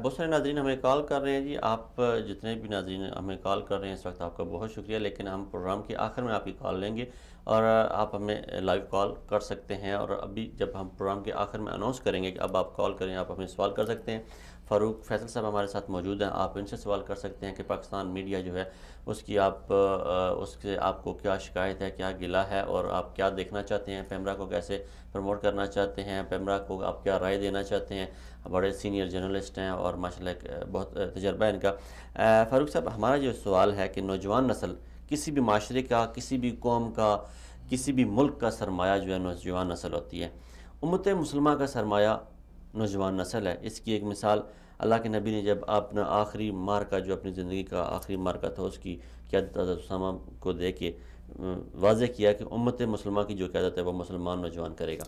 بہت سارے ناظرین ہمیں کال کر رہے ہیں جی. آپ جتنے بھی ناظرین ہمیں کال کر رہے ہیں اس وقت آپ کا بہت شکریہ, لیکن ہم پروگرام کے آخر میں آپ کی کال لیں گے اور آپ ہمیں لائیو کال کر سکتے ہیں. اور ابھی جب ہم پروگرام کے آخر میں اناؤنس کریں گے کہ اب آپ کال کریں, آپ ہمیں سوال کر سکتے ہیں. فاروق فیصل صاحب ہمارے ساتھ موجود ہیں, آپ ان سے سوال کر سکتے ہیں کہ پاکستان میڈیا جو ہے اس کی اس سے آپ کو کیا شکایت ہے, کیا گلہ ہے, اور آپ کیا دیکھنا چاہتے ہیں, پیمرا کو کیسے پروموٹ کرنا چاہتے ہیں, پیمرا کو آپ کیا رائے دینا چاہتے ہیں. بڑے سینئر جرنلسٹ ہیں اور ماشاءاللہ بہت تجربہ ہے ان کا. فاروق صاحب, ہمارا جو سوال ہے کہ نوجوان نسل, کسی بھی معاشرے کا, کسی بھی قوم کا, کسی بھی ملک کا سرمایہ جو ہے نوجوان نسل ہوتی ہے. امت مسلمہ کا سرمایہ نوجوان نسل ہے. اس کی ایک مثال اللہ کے نبی نے جب اپنا آخری مارکہ, جو اپنی زندگی کا آخری مارکہ تھا, اس کی قیادت حضرت اسامہ کو دے کے واضح کیا کہ امت مسلمہ کی جو قیادت ہے وہ مسلمان نوجوان کرے گا.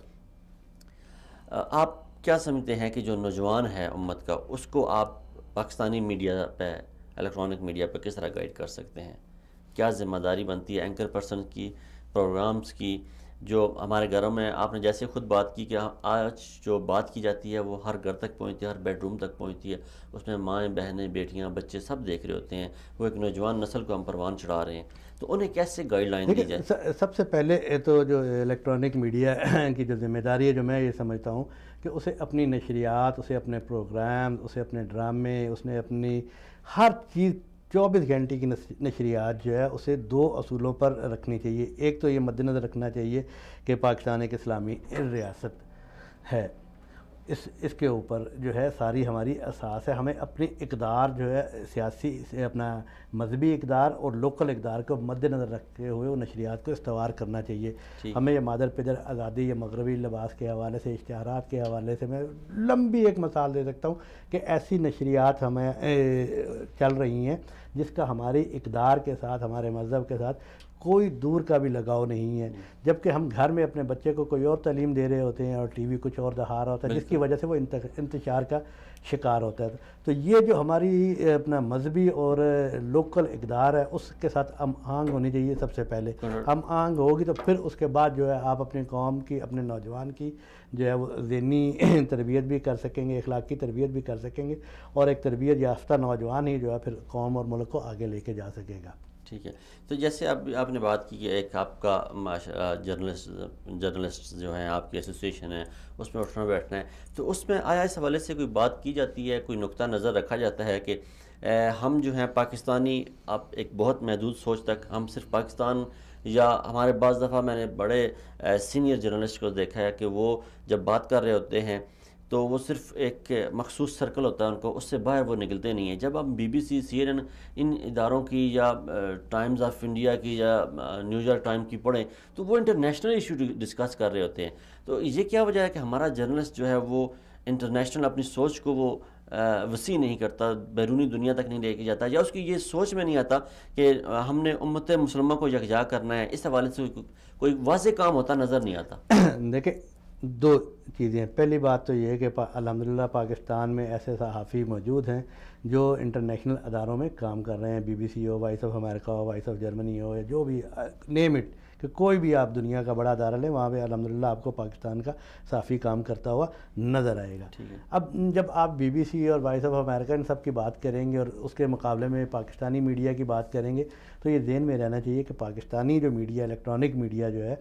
آپ کیا سمجھتے ہیں کہ جو نوجوان ہے امت کا, اس کو آپ پاکستانی میڈیا پہ, الیکٹرانک میڈیا پہ کس طرح گائیڈ کر سکتے ہیں؟ کیا ذمہ داری بنتی ہے اینکر پرسن کی, پروگرامز کی, جو ہمارے گھروں میں آپ نے جیسے خود بات کی کہ آج جو بات کی جاتی ہے وہ ہر گھر تک پہنچتی ہے, ہر بیڈ روم تک پہنچتی ہے, اس میں مائیں, بہنیں, بیٹیاں, بچے سب دیکھ رہے ہوتے ہیں. وہ ایک نوجوان نسل کو ہم پروان چڑھا رہے ہیں, تو انہیں کیسے گائیڈ لائن دی جائے؟ سب سے پہلے تو جو الیکٹرانک میڈیا کی جو ذمہ داری ہے, جو میں یہ سمجھتا ہوں کہ اسے اپنی نشریات, اسے اپنے پروگرام, اسے اپنے ڈرامے, اس نے اپنی ہر چیز 24 گھنٹے کی نشریات جو ہے اسے 2 اصولوں پر رکھنی چاہیے. ایک تو یہ مد نظر رکھنا چاہیے کہ پاکستان ایک اسلامی ریاست ہے, اس کے اوپر جو ہے ساری ہماری اساس ہے. ہمیں اپنی اقدار جو ہے سیاسی اپنا مذہبی اقدار اور لوکل اقدار کو مد نظر رکھتے ہوئے وہ نشریات کو استوار کرنا چاہیے. ہمیں یہ مادر پدر آزادی یا مغربی لباس کے حوالے سے, اشتہارات کے حوالے سے میں لمبی ایک مثال دے سکتا ہوں کہ ایسی نشریات ہمیں چل رہی ہیں جس کا ہماری اقدار کے ساتھ, ہمارے مذہب کے ساتھ کوئی دور کا بھی لگاؤ نہیں ہے, جبکہ ہم گھر میں اپنے بچے کو کوئی اور تعلیم دے رہے ہوتے ہیں اور ٹی وی کچھ اور دکھا رہا ہوتا ہے جس کی وجہ سے وہ انتشار کا شکار ہوتا ہے. تو یہ جو ہماری اپنا مذہبی اور لوکل اقدار ہے اس کے ساتھ ہم آہنگ ہونی چاہیے. سب سے پہلے ہم آہنگ ہوگی تو پھر اس کے بعد جو ہے آپ اپنی قوم کی, اپنے نوجوان کی جو ہے وہ ذہنی تربیت بھی کر سکیں گے, اخلاقی تربیت بھی کر سکیں گے, اور ایک تربیت یافتہ نوجوان ہی جو ہے پھر قوم اور ملک کو آگے لے کے جا سکے گا. ٹھیک ہے. تو جیسے آپ نے بات کی کہ ایک آپ کا جرنلسٹ جو ہیں آپ کی ایسوسیشن ہے اس میں اٹھنا بیٹھنا ہے, تو اس میں آیا اس حوالے سے کوئی بات کی جاتی ہے, کوئی نقطہ نظر رکھا جاتا ہے کہ ہم جو ہیں پاکستانی اب ایک بہت محدود سوچ تک ہم صرف پاکستان, یا ہمارے بعض دفعہ میں نے بڑے سینئر جرنلسٹ کو دیکھا ہے کہ وہ جب بات کر رہے ہوتے ہیں تو وہ صرف ایک مخصوص سرکل ہوتا ہے ان کو, اس سے باہر وہ نکلتے نہیں ہیں. جب ہم بی بی سی, CNN ان اداروں کی یا ٹائمز آف انڈیا کی یا نیوز یارک ٹائم کی پڑھیں تو وہ انٹرنیشنل ایشو ڈسکس کر رہے ہوتے ہیں. تو یہ کیا وجہ ہے کہ ہمارا جرنلسٹ جو ہے وہ انٹرنیشنل اپنی سوچ کو وہ وسیع نہیں کرتا, بیرونی دنیا تک نہیں لے کے جاتا, یا اس کی یہ سوچ میں نہیں آتا کہ ہم نے امت مسلمہ کو یکجا کرنا ہے؟ اس حوالے سے کوئی واضح کام ہوتا نظر نہیں آتا. دیکھیں دو چیزیں ہیں. پہلی بات تو یہ ہے کہ الحمدللہ پاکستان میں ایسے صحافی موجود ہیں جو انٹرنیشنل اداروں میں کام کر رہے ہیں, BBC ہو, وائس آف امریکہ ہو, وائس آف جرمنی ہو, یا جو بھی نیم اٹ, کہ کوئی بھی آپ دنیا کا بڑا ادارہ لیں وہاں پہ الحمدللہ آپ کو پاکستان کا صحافی کام کرتا ہوا نظر آئے گا. اب جب آپ BBC اور وائس آف امریکہ ان سب کی بات کریں گے اور اس کے مقابلے میں پاکستانی میڈیا کی بات کریں گے تو یہ ذہن میں رہنا چاہیے کہ پاکستانی جو میڈیا, الیکٹرانک میڈیا جو ہے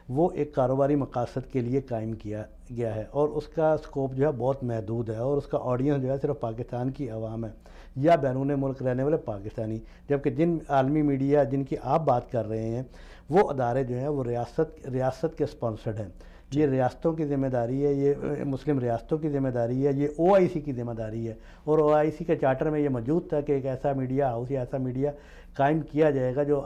وہ ایک کاروباری مقاصد کے لیے قائم کیا گیا ہے, اور اس کا سکوپ جو ہے بہت محدود ہے, اور اس کا آڈینس جو ہے صرف پاکستان کی عوام ہے یا بیرون ملک رہنے والے پاکستانی. جبکہ جن عالمی میڈیا جن کی آپ بات کر رہے ہیں وہ ادارے جو ہیں وہ ریاست کے سپانسرڈ ہیں. یہ ریاستوں کی ذمہ داری ہے, یہ مسلم ریاستوں کی ذمہ داری ہے, یہ OIC کی ذمہ داری ہے, اور OIC کے چارٹر میں یہ موجود تھا کہ ایک ایسا میڈیا ہاؤس یا ایسا میڈیا قائم کیا جائے گا جو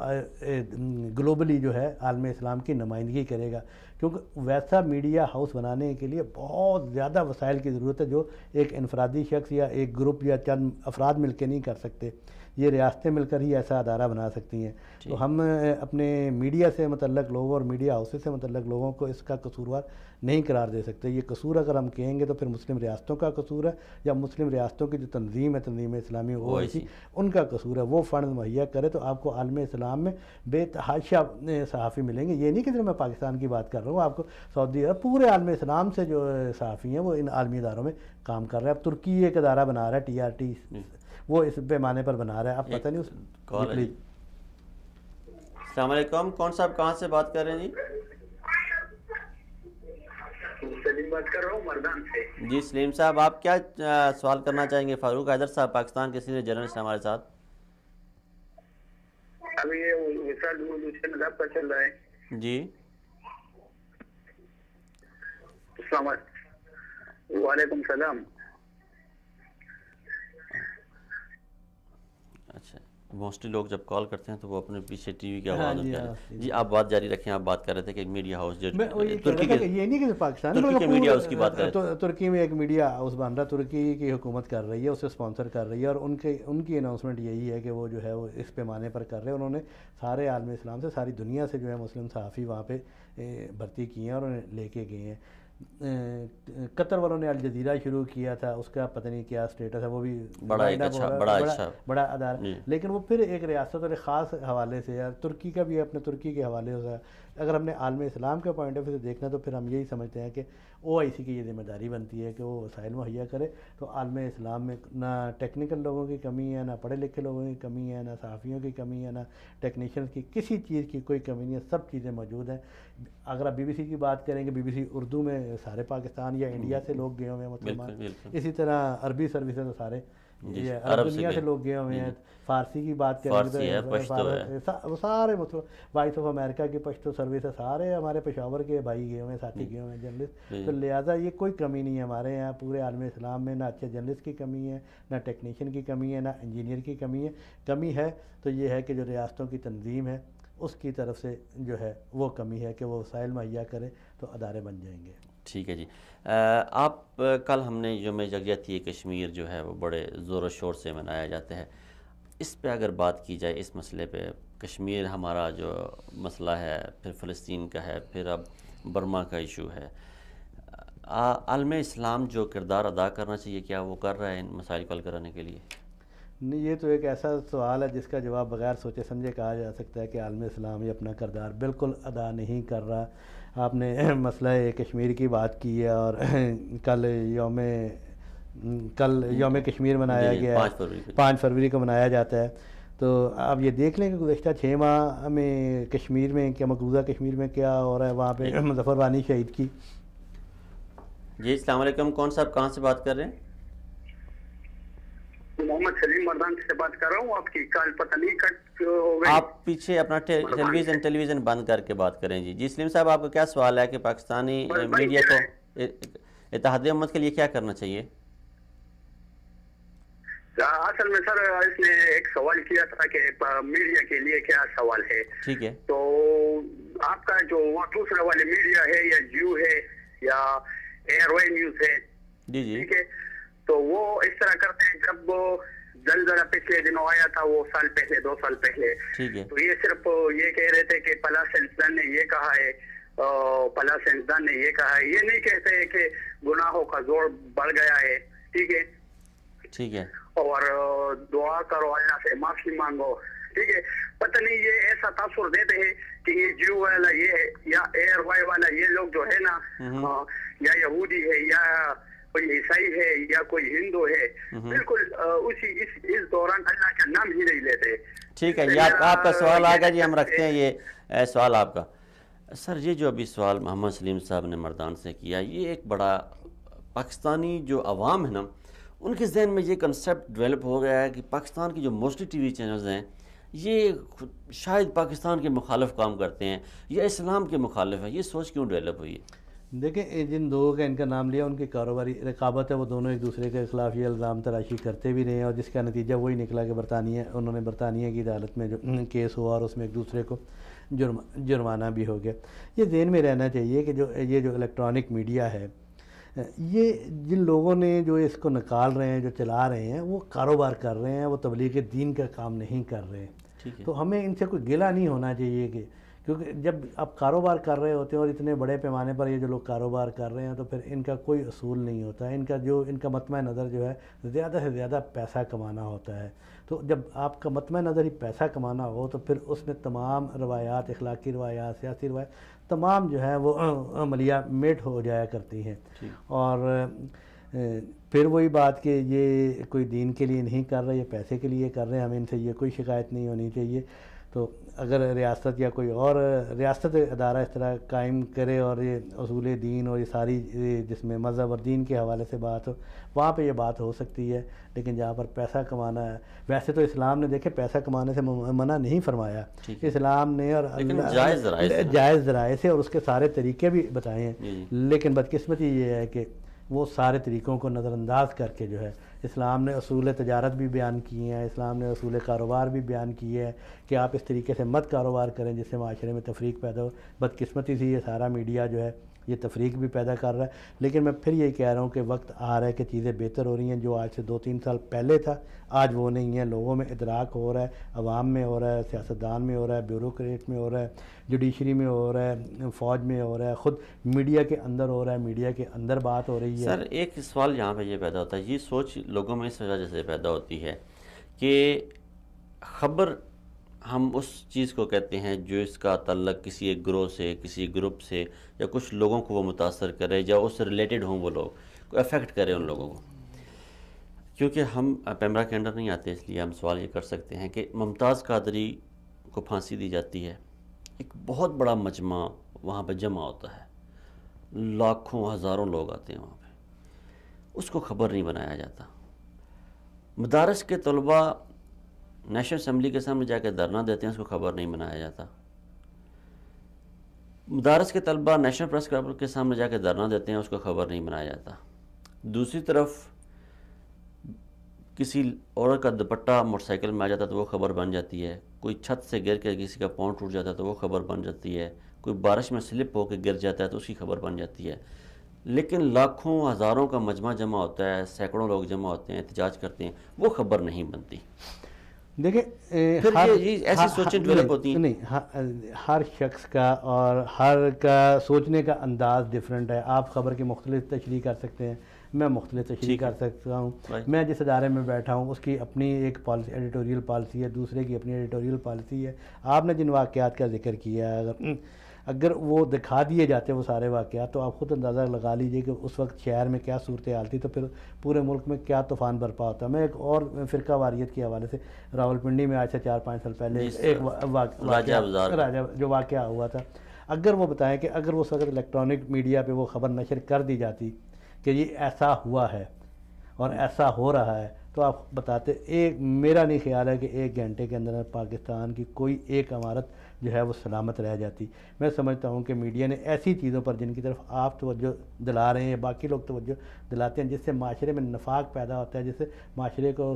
گلوبلی جو ہے عالم اسلام کی نمائندگی کرے گا, کیونکہ ویسا میڈیا ہاؤس بنانے کے لیے بہت زیادہ وسائل کی ضرورت ہے جو ایک انفرادی شخص یا ایک گروپ یا چند افراد مل کے نہیں کر سکتے. یہ ریاستیں مل کر ہی ایسا ادارہ بنا سکتی ہیں. تو ہم اپنے میڈیا سے متعلق لوگوں اور میڈیا ہاؤسز سے متعلق لوگوں کو اس کا قصوروار نہیں قرار دے سکتے. یہ قصور اگر ہم کہیں گے تو پھر مسلم ریاستوں کا قصور ہے, یا مسلم ریاستوں کی جو تنظیم ہے, تنظیم اسلامی OIC, ان کا قصور ہے. وہ فنڈ مہیا کرے تو آپ کو عالم اسلام میں بے تحاشا صحافی ملیں گے. یہ نہیں کہ صرف میں پاکستان کی بات کر رہا ہوں, آپ کو سعودی عرب پورے عالم اسلام سے جو صحافی ہیں وہ ان عالمی اداروں میں کام کر رہے ہیں. اب ترکی ایک ادارہ بنا رہا ہے TRT, وہ اس پیمانے پر بنا رہا ہے. آپ پتہ نہیں اس السلام علیکم, کون صاحب کہاں سے بات کر رہے ہیں؟ جی سلیم بات کر رہا ہوں مردان سے. جی سلیم صاحب, آپ کیا سوال کرنا چاہیں گے؟ فاروق حیدر صاحب پاکستان کے سینئر جرنلسٹ ہمارے ساتھ. ابھی یہ وصال چینل آپ کا چل رہا ہے. جی السلام علیکم. وعلیکم السلام. اچھا, موسٹلی لوگ جب کال کرتے ہیں تو وہ اپنے پیچھے ٹی وی کی آواز ہوتی ہے. جی آپ بات جاری رکھیں. آپ بات کر رہے تھے کہ ایک میڈیا ہاؤس جو ترکی کے, یہ نہیں کہ پاکستان کے میڈیا ہاؤس کی بات کر رہے ہیں. ترکی میں ایک میڈیا ہاؤس بن رہا ہے, ترکی کی حکومت کر رہی ہے, اسے اسپانسر کر رہی ہے, اور ان کی اناؤنسمنٹ یہی ہے کہ وہ جو ہے وہ اس پیمانے پر کر رہے ہیں. انہوں نے سارے عالم اسلام سے, ساری دنیا سے جو ہے مسلم صحافی وہاں پہ بھرتی کیے ہیں اور انہیں لے کے گئے ہیں. قطر والوں نے الجزیرہ شروع کیا تھا, اس کا پتہ نہیں کیا اسٹیٹس ہے, وہ بھی بڑا ادارہ, لیکن وہ پھر ایک ریاست اور ایک خاص حوالے سے. ترکی کا بھی اپنے ترکی کے حوالے سے اگر ہم نے عالم اسلام کے پوائنٹ آف ویو سے دیکھنا تو پھر ہم یہی سمجھتے ہیں کہ OIC کی یہ ذمہ داری بنتی ہے کہ وہ وسائل مہیا کرے. تو عالم اسلام میں نہ ٹیکنیکل لوگوں کی کمی ہے, نہ پڑھے لکھے لوگوں کی کمی ہے, نہ صحافیوں کی کمی ہے, نہ ٹیکنیشینس کی, کسی چیز کی کوئی کمی نہیں ہے, سب چیزیں موجود ہیں. اگر آپ BBC کی بات کریں گے, BBC اردو میں سارے پاکستان یا انڈیا سے لوگ گئے ہوئے ہیں مسلمان. اسی طرح عربی سروسز سارے عرب دنیا سے لوگ گئے ہوئے ہیں. فارسی کی بات کریں تو سارے وائس آف امریکہ کی پشتو سروس ہے, سارے ہمارے پشاور کے بھائی گئے ہوئے ہیں, ساتھی گئے ہوئے ہیں جرنلسٹ. تو لہٰذا یہ کوئی کمی نہیں ہے ہمارے یہاں پورے عالم اسلام میں، نہ اچھے جرنلسٹ کی کمی ہے، نہ ٹیکنیشین کی کمی ہے، نہ انجینئر کی کمی ہے. کمی ہے تو یہ ہے کہ جو ریاستوں کی تنظیم ہے اس کی طرف سے جو ہے وہ کمی ہے کہ وہ وسائل مہیا کرے تو ادارے بن جائیں گے. ٹھیک ہے جی. آپ کل ہم نے یوم یکجہتی کشمیر جو ہے وہ بڑے زور و شور سے منایا جاتا ہے. اس پہ اگر بات کی جائے، اس مسئلے پہ، کشمیر ہمارا جو مسئلہ ہے، پھر فلسطین کا ہے، پھر اب برما کا ایشو ہے، عالم اسلام جو کردار ادا کرنا چاہیے کیا وہ کر رہا ہے ان مسائل کو حل کرانے کے لیے؟ نہیں، یہ تو ایک ایسا سوال ہے جس کا جواب بغیر سوچے سمجھے کہا جا سکتا ہے کہ عالم اسلام یہ اپنا کردار بالکل ادا نہیں کر رہا. آپ نے مسئلہ کشمیر کی بات کی ہے اور کل یوم کشمیر منایا گیا ہے، 5 فروری کو منایا جاتا ہے. تو آپ یہ دیکھ لیں کہ گزشتہ 6 ماہ میں کشمیر میں کیا، مقبوضہ کشمیر میں کیا ہو رہا ہے. وہاں پہ مظفر وانی شہید کی. جی السلام علیکم، کون صاحب کہاں سے بات کر رہے ہیں؟ محمد سلیم مردان سے بات کر رہا ہوں. آپ کی کال پتہ نہیں کٹ ہو گئی. آپ پیچھے اپنا ٹیلی ویژن بند کر کے بات کریں. جی سلیم صاحب، آپ کا کیا سوال ہے کہ پاکستانی میڈیا کو اتحاد امت کے لیے کیا کرنا چاہیے؟ اصل میں سر اس نے ایک سوال کیا تھا کہ میڈیا کے لیے کیا سوال ہے. ٹھیک ہے. تو آپ کا جو دوسرے والے میڈیا ہے یا جیو ہے یا ایئر وائی نیوز ہے، جی ٹھیک ہے، تو وہ اس طرح کرتے ہیں. جب زلزلہ پچھلے دنوں آیا تھا، وہ سال پہلے 2 سال پہلے، تو یہ صرف یہ کہہ رہے تھے کہ پلا سائنسدان نے یہ کہا ہے، پلا سائنسدان نے یہ کہا ہے. یہ نہیں کہتے کہ گناہوں کا زور بڑھ گیا ہے. ٹھیک ہے، اور دعا کرو، اللہ سے معافی مانگو. ٹھیک ہے. پتہ نہیں یہ ایسا تاثر دیتے ہیں کہ یہ جیو والا یہ ہے یا ایئر وائی والا یہ لوگ جو ہے نا، یا یہودی ہے یا کوئی عیسائی ہے یا کوئی ہندو ہے، بالکل اس دوران اللہ کا نام ہی نہیں لیتے. ٹھیک ہے، یہ آپ کا سوال آ گیا جی، ہم رکھتے ہیں یہ سوال آپ کا. سر یہ جو ابھی سوال محمد سلیم صاحب نے مردان سے کیا، یہ ایک بڑا پاکستانی جو عوام ہے نا، ان کے ذہن میں یہ کنسیپٹ ڈیولپ ہو گیا ہے کہ پاکستان کی جو موسٹلی ٹی وی چینلز ہیں یہ شاید پاکستان کے مخالف کام کرتے ہیں یا اسلام کے مخالف ہیں. یہ سوچ کیوں ڈیولپ ہوئی ہے؟ دیکھیں، جن دو کا ان کا نام لیا ان کی کاروباری رقابت ہے، وہ دونوں ایک دوسرے کے خلاف یہ الزام تراشی کرتے بھی رہے ہیں، اور جس کا نتیجہ وہی نکلا کہ انہوں نے برطانیہ کی عدالت میں جو کیس ہوا اور اس میں ایک دوسرے کو جرمانہ بھی ہو گیا. یہ ذہن میں رہنا چاہیے کہ یہ جو الیکٹرانک میڈیا ہے، یہ جن لوگوں نے جو اس کو نکال رہے ہیں، جو چلا رہے ہیں، وہ کاروبار کر رہے ہیں، وہ تبلیغ دین کا کام نہیں کر رہے ہیں. تو ہمیں ان سے کوئی گلہ نہیں ہونا چاہیے کیونکہ جب آپ کاروبار کر رہے ہوتے ہیں اور اتنے بڑے پیمانے پر یہ جو لوگ کاروبار کر رہے ہیں، تو پھر ان کا کوئی اصول نہیں ہوتا ہے. ان کا مطمع نظر جو ہے زیادہ سے زیادہ پیسہ کمانا ہوتا ہے. تو جب آپ کا مطمع نظر ہی پیسہ کمانا ہو تو پھر اس میں تمام روایات، اخلاقی روایات، سیاسی روایات، تمام جو ہے وہ عملیہ میٹ ہو جایا کرتی ہیں. اور پھر وہی بات کہ یہ کوئی دین کے لیے نہیں کر رہے، یہ پیسے کے لیے کر رہے ہیں، ہمیں ان سے یہ کوئی شکایت نہیں ہونی چاہیے. تو اگر ریاست یا کوئی اور ریاست ادارہ اس طرح قائم کرے اور یہ اصول دین اور یہ ساری جس میں مذہب اور دین کے حوالے سے بات ہو، وہاں پہ یہ بات ہو سکتی ہے. لیکن جہاں پر پیسہ کمانا ہے، ویسے تو اسلام نے دیکھے پیسہ کمانے سے منع نہیں فرمایا اسلام نے، اور جائز ذرائع سے، اور اس کے سارے طریقے بھی بتائے ہیں. لیکن بدقسمتی یہ ہے کہ وہ سارے طریقوں کو نظر انداز کر کے جو ہے اسلام نے اصول تجارت بھی بیان کیے ہیں، اسلام نے اصول کاروبار بھی بیان کیے ہیں کہ آپ اس طریقے سے مت کاروبار کریں جس سے معاشرے میں تفریق پیدا ہو. بدقسمتی سے یہ سارا میڈیا جو ہے یہ تفریق بھی پیدا کر رہا ہے. لیکن میں پھر یہی کہہ رہا ہوں کہ وقت آ رہا ہے کہ چیزیں بہتر ہو رہی ہیں. جو آج سے 2-3 سال پہلے تھا آج وہ نہیں ہے. لوگوں میں ادراک ہو رہا ہے، عوام میں ہو رہا ہے، سیاستدان میں ہو رہا ہے، بیوروکریٹ میں ہو رہا ہے، جوڈیشری میں ہو رہا ہے، فوج میں ہو رہا ہے، خود میڈیا کے اندر ہو رہا ہے، میڈیا کے اندر بات ہو رہی ہے. سر ایک سوال یہاں پہ یہ پیدا ہوتا ہے، یہ سوچ لوگوں میں اس وجہ سے پیدا ہوتی ہے کہ خبر ہم اس چیز کو کہتے ہیں جو اس کا تعلق کسی ایک گروہ سے، کسی گروپ سے، یا کچھ لوگوں کو وہ متاثر کرے یا اس سے ریلیٹڈ ہوں، وہ لوگ کو افیکٹ کرے ان لوگوں کو. کیونکہ ہم پیمرا کے انڈر نہیں آتے، اس لیے ہم سوال یہ کر سکتے ہیں کہ ممتاز قادری کو پھانسی دی جاتی ہے، ایک بہت بڑا مجمع وہاں پہ جمع ہوتا ہے، لاکھوں ہزاروں لوگ آتے ہیں وہاں پہ، اس کو خبر نہیں بنایا جاتا. مدارس کے طلباء نیشنل اسمبلی کے سامنے جا کے دھرنا دیتے ہیں، اس کو خبر نہیں بنایا جاتا. مدارس کے طلبہ نیشنل پریس کلب کے سامنے جا کے دھرنا دیتے ہیں، اس کو خبر نہیں بنایا جاتا. دوسری طرف کسی عورت کا دوپٹہ موٹر سائیکل میں آ جاتا تو وہ خبر بن جاتی ہے، کوئی چھت سے گر کے کسی کا پاؤں ٹوٹ جاتا ہے تو وہ خبر بن جاتی ہے، کوئی بارش میں سلپ ہو کے گر جاتا ہے تو اس کی خبر بن جاتی ہے. لیکن لاکھوں ہزاروں کا مجمع جمع ہوتا ہے، سینکڑوں لوگ جمع ہوتے ہیں، احتجاج کرتے ہیں، وہ خبر نہیں بنتی. دیکھیں ایسی سوچیں ڈیولپ ہوتی ہیں. نہیں، ہر شخص کا اور ہر کا سوچنے کا انداز ڈیفرنٹ ہے. آپ خبر کی مختلف تشریح کر سکتے ہیں، میں مختلف تشریح کر سکتا ہوں. میں جس ادارے میں بیٹھا ہوں اس کی اپنی ایک پالیسی، ایڈیٹوریل پالیسی ہے، دوسرے کی اپنی ایڈیٹوریل پالیسی ہے. آپ نے جن واقعات کا ذکر کیا ہے، اگر وہ دکھا دیے جاتے وہ سارے واقعات تو آپ خود اندازہ لگا لیجئے کہ اس وقت شہر میں کیا صورتحال تھی، تو پھر پورے ملک میں کیا طوفان برپا ہوتا. میں ایک اور فرقہ واریت کے حوالے سے راولپنڈی میں آج سے 4-5 سال پہلے ایک جو واقعہ ہوا تھا، اگر وہ بتائیں کہ اگر اس وقت الیکٹرانک میڈیا پہ وہ خبر نشر کر دی جاتی کہ یہ ایسا ہوا ہے اور ایسا ہو رہا ہے، تو آپ بتاتے. میرا نہیں خیال ہے کہ 1 گھنٹے کے اندر پاکستان کی کوئی ایک عمارت جو ہے وہ سلامت رہ جاتی. میں سمجھتا ہوں کہ میڈیا نے ایسی چیزوں پر جن کی طرف آپ توجہ دلا رہے ہیں، باقی لوگ توجہ دلاتے ہیں، جس سے معاشرے میں نفاق پیدا ہوتا ہے، جس سے معاشرے کو،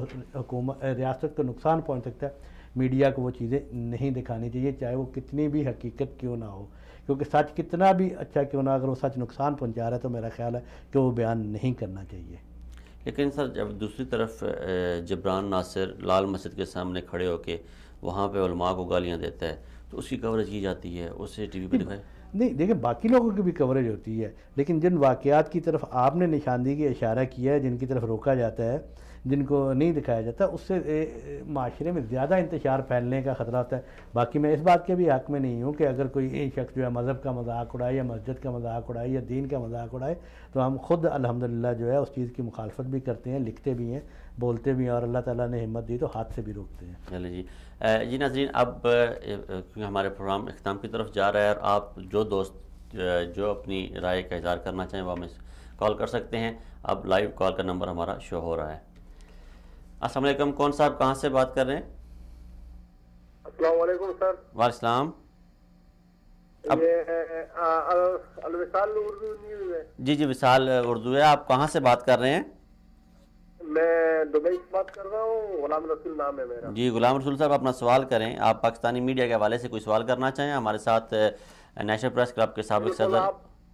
ریاست کو نقصان پہنچ سکتا ہے، میڈیا کو وہ چیزیں نہیں دکھانی چاہیے، چاہے وہ کتنی بھی حقیقت کیوں نہ ہو. کیونکہ سچ کتنا بھی اچھا کیوں نہ، اگر وہ سچ نقصان پہنچا رہا ہے تو میرا خیال ہے کہ وہ بیان نہیں کرنا چاہیے. لیکن سر جب دوسری طرف جبران ناصر لال مسجد کے سامنے کھڑے ہو کے وہاں پہ علماء کو گالیاں دیتا ہے تو اس کی کوریج کی جاتی ہے، اسے ٹی وی پہ دکھائے. نہیں دیکھیں، باقی لوگوں کی بھی کوریج ہوتی ہے، لیکن جن واقعات کی طرف آپ نے نشاندہی کا اشارہ کیا ہے، جن کی طرف روکا جاتا ہے، جن کو نہیں دکھایا جاتا، اس سے معاشرے میں زیادہ انتشار پھیلنے کا خطرہ ہوتا ہے. باقی میں اس بات کے بھی حق میں نہیں ہوں کہ اگر کوئی شخص جو ہے مذہب کا مذاق اڑائے یا مسجد کا مذاق اڑائے یا دین کا مذاق اڑائے، تو ہم خود الحمدللہ جو ہے اس چیز کی مخالفت بھی کرتے ہیں، لکھتے بھی ہیں، بولتے بھی ہیں، اور اللہ تعالیٰ نے ہمت دی تو ہاتھ سے بھی روکتے ہیں. چلیں جی ناظرین، اب کیونکہ ہمارے پروگرام اختتام کی طرف جا رہا ہے، اور آپ جو دوست جو اپنی رائے کا اظہار کرنا چاہیں وہ ہمیں کال کر سکتے ہیں. اب لائیو کال کا نمبر ہمارا شو ہو رہا ہے. السلام علیکم، کون صاحب کہاں سے بات کر رہے ہیں؟ السلام علیکم سر. وعلیکم السلام. یہ الوصال اردو نیوز ہے. جی وصال اردو ہے. آپ کہاں سے بات کر رہے ہیں؟ میں دبئی سے بات کر رہا ہوں، غلام رسول نام ہے میرا. جی غلام رسول صاحب، اپنا سوال کریں. آپ پاکستانی میڈیا کے حوالے سے کوئی سوال کرنا چاہیں؟ ہمارے ساتھ نیشنل پریس کلب کے سابق صدر.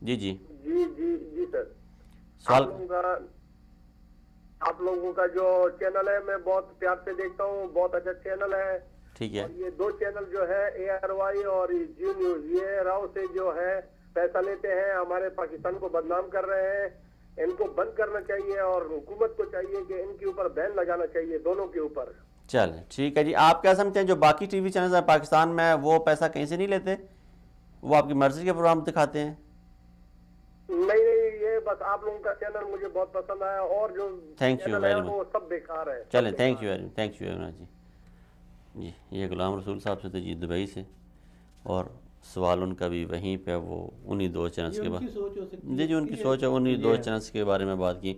جی سر، سوال. آپ لوگوں کا جو چینل ہے میں بہت پیار سے دیکھتا ہوں، بہت اچھا چینل ہے. ٹھیک ہے. یہ 2 چینل جو ہے ARY اور جیو نیوز، یہ راؤ سے جو ہے پیسہ لیتے ہیں، ہمارے پاکستان کو بدنام کر رہے ہیں. ان کو بند کرنا چاہیے اور حکومت کو چاہیے کہ ان کے اوپر بین لگانا چاہیے، دونوں کے اوپر. چلیں ٹھیک ہے جی. آپ کیا سمجھتے ہیں جو باقی ٹی وی چینلز ہیں پاکستان میں، وہ پیسہ کہیں سے نہیں لیتے؟ وہ آپ کی مرضی کے پروگرام دکھاتے ہیں؟ نہیں، یہ بس آپ لوگوں کا چینل مجھے بہت پسند آیا، اور جو چینل ہے وہ سب بیکار ہے. چلیں تھینک یو ویری مچ. جی یہ غلام رسول صاحب سے تھے جی دبئی سے، اور سوال ان کا بھی وہیں پہ وہ انہی 2 چینلز کے بارے جی ان کی سوچ ہے، انہی 2 چینلز کے بارے میں بات کی.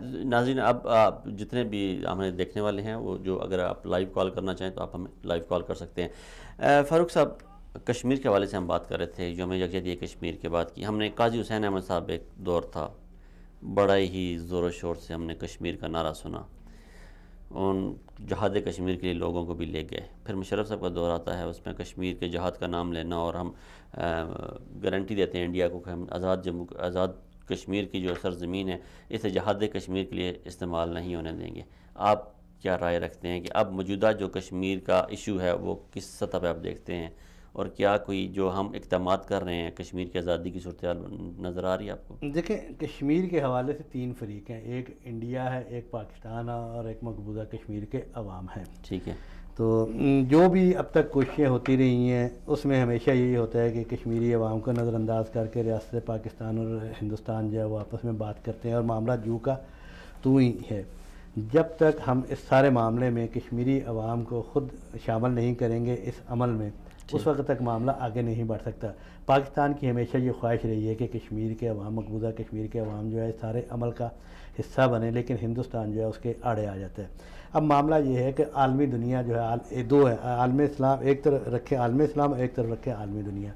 ناظرین، اب آپ جتنے بھی ہمیں دیکھنے والے ہیں وہ جو اگر آپ لائیو کال کرنا چاہیں تو آپ ہمیں لائیو کال کر سکتے ہیں. فاروق صاحب، کشمیر کے حوالے سے ہم بات کر رہے تھے، یوم یکجہتی کشمیر کے بعد کی. ہم نے قاضی حسین احمد صاحب، ایک دور تھا بڑا ہی زور و شور سے ہم نے کشمیر کا نعرہ سنا، ان جہاد کشمیر کے لیے لوگوں کو بھی لے گئے. پھر مشرف صاحب کا دور آتا ہے، اس میں کشمیر کے جہاد کا نام لینا، اور ہم گارنٹی دیتے ہیں انڈیا کو کہ ہم آزاد کشمیر کی جو سرزمین ہے اسے جہاد کشمیر کے لیے استعمال نہیں ہونے دیں گے. آپ کیا رائے رکھتے ہیں کہ اب موجودہ جو کشمیر کا ایشو ہے وہ کس سطح پہ آپ دیکھتے ہیں، اور کیا کوئی جو ہم اقدامات کر رہے ہیں کشمیر کی آزادی کی صورتحال نظر آ رہی ہے آپ کو؟ دیکھیں، کشمیر کے حوالے سے 3 فریق ہیں، ایک انڈیا ہے، ایک پاکستان ہے، اور ایک مقبوضہ کشمیر کے عوام ہیں. ٹھیک ہے. تو جو بھی اب تک کوششیں ہوتی رہی ہیں اس میں ہمیشہ یہی ہوتا ہے کہ کشمیری عوام کو نظر انداز کر کے ریاست پاکستان اور ہندوستان جو ہے وہ آپس میں بات کرتے ہیں، اور معاملہ جو کا تو ہی ہے. جب تک ہم اس سارے معاملے میں کشمیری عوام کو خود شامل نہیں کریں گے اس عمل میں، اس وقت تک معاملہ آگے نہیں بڑھ سکتا. پاکستان کی ہمیشہ یہ خواہش رہی ہے کہ کشمیر کے عوام، مقبوضہ کشمیر کے عوام جو ہے سارے عمل کا حصہ بنے، لیکن ہندوستان جو ہے اس کے آڑے آ جاتا ہے. اب معاملہ یہ ہے کہ عالمی دنیا جو ہے 2 ہے، عالم اسلام ایک طرف رکھے، عالم اسلام ایک طرف رکھے عالمی دنیا.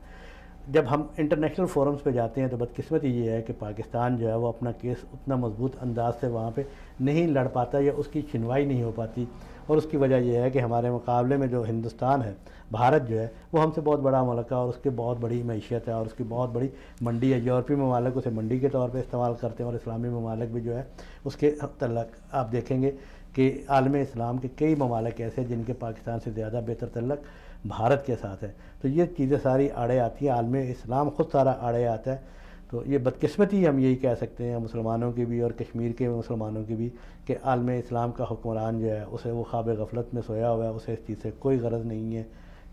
جب ہم انٹرنیشنل فورمز پہ جاتے ہیں تو بدقسمتی یہ ہے کہ پاکستان جو ہے وہ اپنا کیس اتنا مضبوط انداز سے وہاں پہ نہیں لڑ پاتا یا اس کی سنوائی نہیں ہو پاتی، اور اس کی وجہ یہ ہے کہ ہمارے مقابلے میں جو ہندوستان ہے، بھارت جو ہے وہ ہم سے بہت بڑا ملک ہے اور اس کی بہت بڑی معیشت ہے اور اس کی بہت بڑی منڈی ہے۔ یورپی ممالک اسے منڈی کے طور پہ استعمال کرتے ہیں اور اسلامی ممالک بھی جو ہے اس کے تعلق آپ دیکھیں گے کہ عالم اسلام کے کئی ممالک ایسے ہیں جن کے پاکستان سے زیادہ بہتر تعلق بھارت کے ساتھ ہے۔ تو یہ چیزیں ساری آڑے آتی ہیں، عالم اسلام خود سارا آڑے آتا ہے۔ تو یہ بدقسمتی ہم یہی کہہ سکتے ہیں مسلمانوں کی بھی اور کشمیر کے مسلمانوں کی بھی کہ عالم اسلام کا حکمران جو ہے اسے وہ خواب غفلت میں سویا ہوا ہے، اسے اس چیز سے کوئی غرض نہیں ہے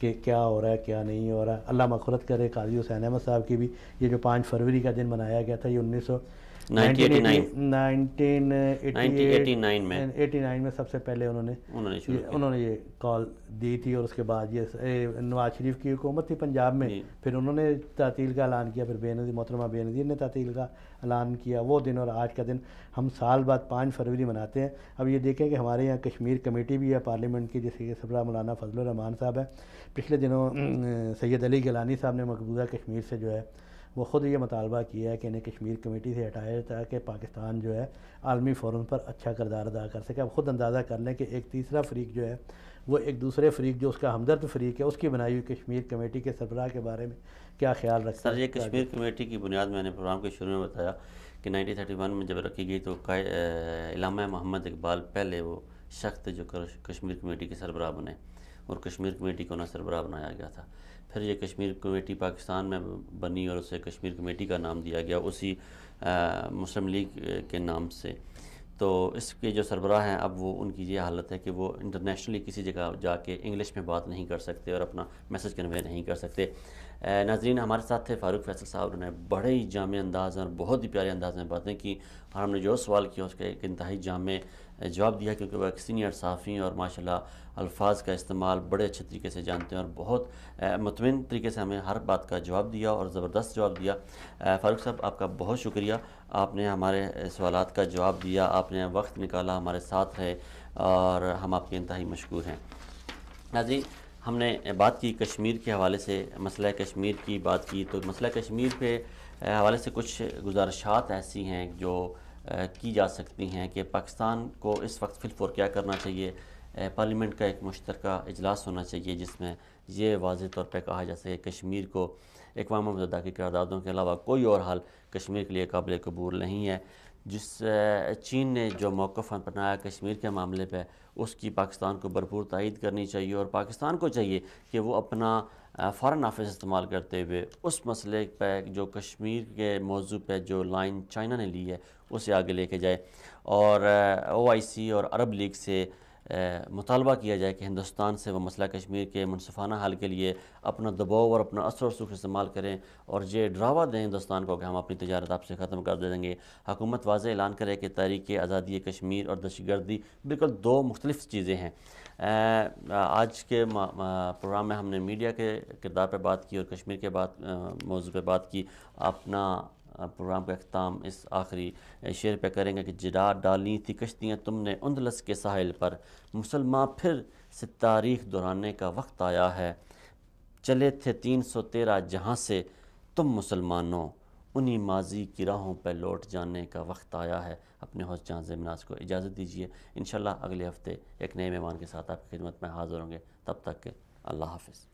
کہ کیا ہو رہا ہے کیا نہیں ہو رہا ہے۔ اللہ مغفرت کرے قاضی حسین احمد صاحب کی بھی، یہ جو 5 فروری کا دن منایا گیا تھا یہ 1989 میں سب سے پہلے انہوں نے یہ کال دی تھی، اور اس کے بعد یہ نواز شریف کی حکومت تھی پنجاب میں، پھر انہوں نے تعطیل کا اعلان کیا، پھر بےنظیر محترمہ بےنظیر نے تعطیل کا اعلان کیا۔ وہ دن اور آج کا دن ہم سال بعد 5 فروری مناتے ہیں۔ اب یہ دیکھیں کہ ہمارے یہاں کشمیر کمیٹی بھی ہے پارلیمنٹ کی، جیسے کہ سربراہ مولانا فضل الرحمان صاحب ہے۔ پچھلے دنوں سید علی گیلانی صاحب نے مقبوضہ کشمیر سے جو ہے وہ خود یہ مطالبہ کیا ہے کہ انہیں کشمیر کمیٹی سے ہٹایا جائے تاکہ پاکستان جو ہے عالمی فورم پر اچھا کردار ادا کر سکے۔ اب خود اندازہ کر لیں کہ ایک تیسرا فریق جو ہے وہ ایک دوسرے فریق جو اس کا ہمدرد فریق ہے اس کی بنائی ہوئی کشمیر کمیٹی کے سربراہ کے بارے میں کیا خیال رکھتا ہے؟ سر، یہ کشمیر کمیٹی کی بنیاد میں نے پروگرام کے شروع میں بتایا کہ 1931 میں جب رکھی گئی تو علامہ محمد اقبال پہلے وہ شخص تھے جو کشمیر کمیٹی کے سربراہ بنے، اور کشمیر کمیٹی کو انہیں سربراہ بنایا گیا تھا۔ پھر یہ کشمیر کمیٹی پاکستان میں بنی اور اسے کشمیر کمیٹی کا نام دیا گیا اسی مسلم لیگ کے نام سے۔ تو اس کے جو سربراہ ہیں اب وہ ان کی یہ حالت ہے کہ وہ انٹرنیشنلی کسی جگہ جا کے انگلش میں بات نہیں کر سکتے اور اپنا میسج کنوے نہیں کر سکتے۔ ناظرین، ہمارے ساتھ تھے فاروق فیصل صاحب، نے بڑے ہی جامع انداز اور بہت ہی پیارے انداز میں باتیں کی، اور ہم نے جو سوال کیا اس کا ایک انتہائی جامع جواب دیا، کیونکہ وہ ایک سینئر صحافی اور ماشاءاللہ الفاظ کا استعمال بڑے اچھے طریقے سے جانتے ہیں اور بہت مطمئن طریقے سے ہمیں ہر بات کا جواب دیا اور زبردست جواب دیا۔ فاروق صاحب، آپ کا بہت شکریہ، آپ نے ہمارے سوالات کا جواب دیا، آپ نے وقت نکالا، ہمارے ساتھ رہے، اور ہم آپ کے انتہائی مشکور ہیں۔ ناظرین، ہم نے بات کی کشمیر کے حوالے سے، مسئلہ کشمیر کی بات کی، تو مسئلہ کشمیر پہ حوالے سے کچھ گزارشات ایسی ہیں جو کی جا سکتی ہیں کہ پاکستان کو اس وقت فی الفور کیا کرنا چاہیے۔ پارلیمنٹ کا ایک مشترکہ اجلاس ہونا چاہیے جس میں یہ واضح طور پہ کہا جا سکے کہ کشمیر کو اقوام متحدہ کی قراردادوں کے علاوہ کوئی اور حل کشمیر کے لیے قابل قبول نہیں ہے۔ جس چین نے جو موقف اپنایا کشمیر کے معاملے پہ، اس کی پاکستان کو بھرپور تائید کرنی چاہیے، اور پاکستان کو چاہیے کہ وہ اپنا فارن آفس استعمال کرتے ہوئے اس مسئلے پہ جو کشمیر کے موضوع پہ جو لائن چائنا نے لی ہے اسے آگے لے کے جائے، اور OIC اور عرب لیگ سے مطالبہ کیا جائے کہ ہندوستان سے وہ مسئلہ کشمیر کے منصفانہ حل کے لیے اپنا دباؤ اور اپنا اثر و رسوخ استعمال کریں، اور یہ ڈراوا دیں ہندوستان کو کہ ہم اپنی تجارت آپ سے ختم کر دیں گے۔ حکومت واضح اعلان کرے کہ تحریک آزادی کشمیر اور دہشت گردی بالکل 2 مختلف چیزیں ہیں۔ آج کے پروگرام میں ہم نے میڈیا کے کردار پہ بات کی اور کشمیر کے موضوع پہ بات کی۔ اپنا پروگرام کا اختتام اس آخری شعر پہ کریں گے کہ جڑا ڈالی تھی کشتیاں تم نے اندلس کے ساحل پر، مسلمان پھر سے تاریخ دہرانے کا وقت آیا ہے، چلے تھے 313 جہاں سے تم مسلمانوں، انہی ماضی کی راہوں پہ لوٹ جانے کا وقت آیا ہے۔ اپنے ہوسٹ جہاں زمناز کو اجازت دیجیے، انشاءاللہ اگلے ہفتے ایک نئے مہمان کے ساتھ آپ کی خدمت میں حاضر ہوں گے، تب تک کہ اللہ حافظ۔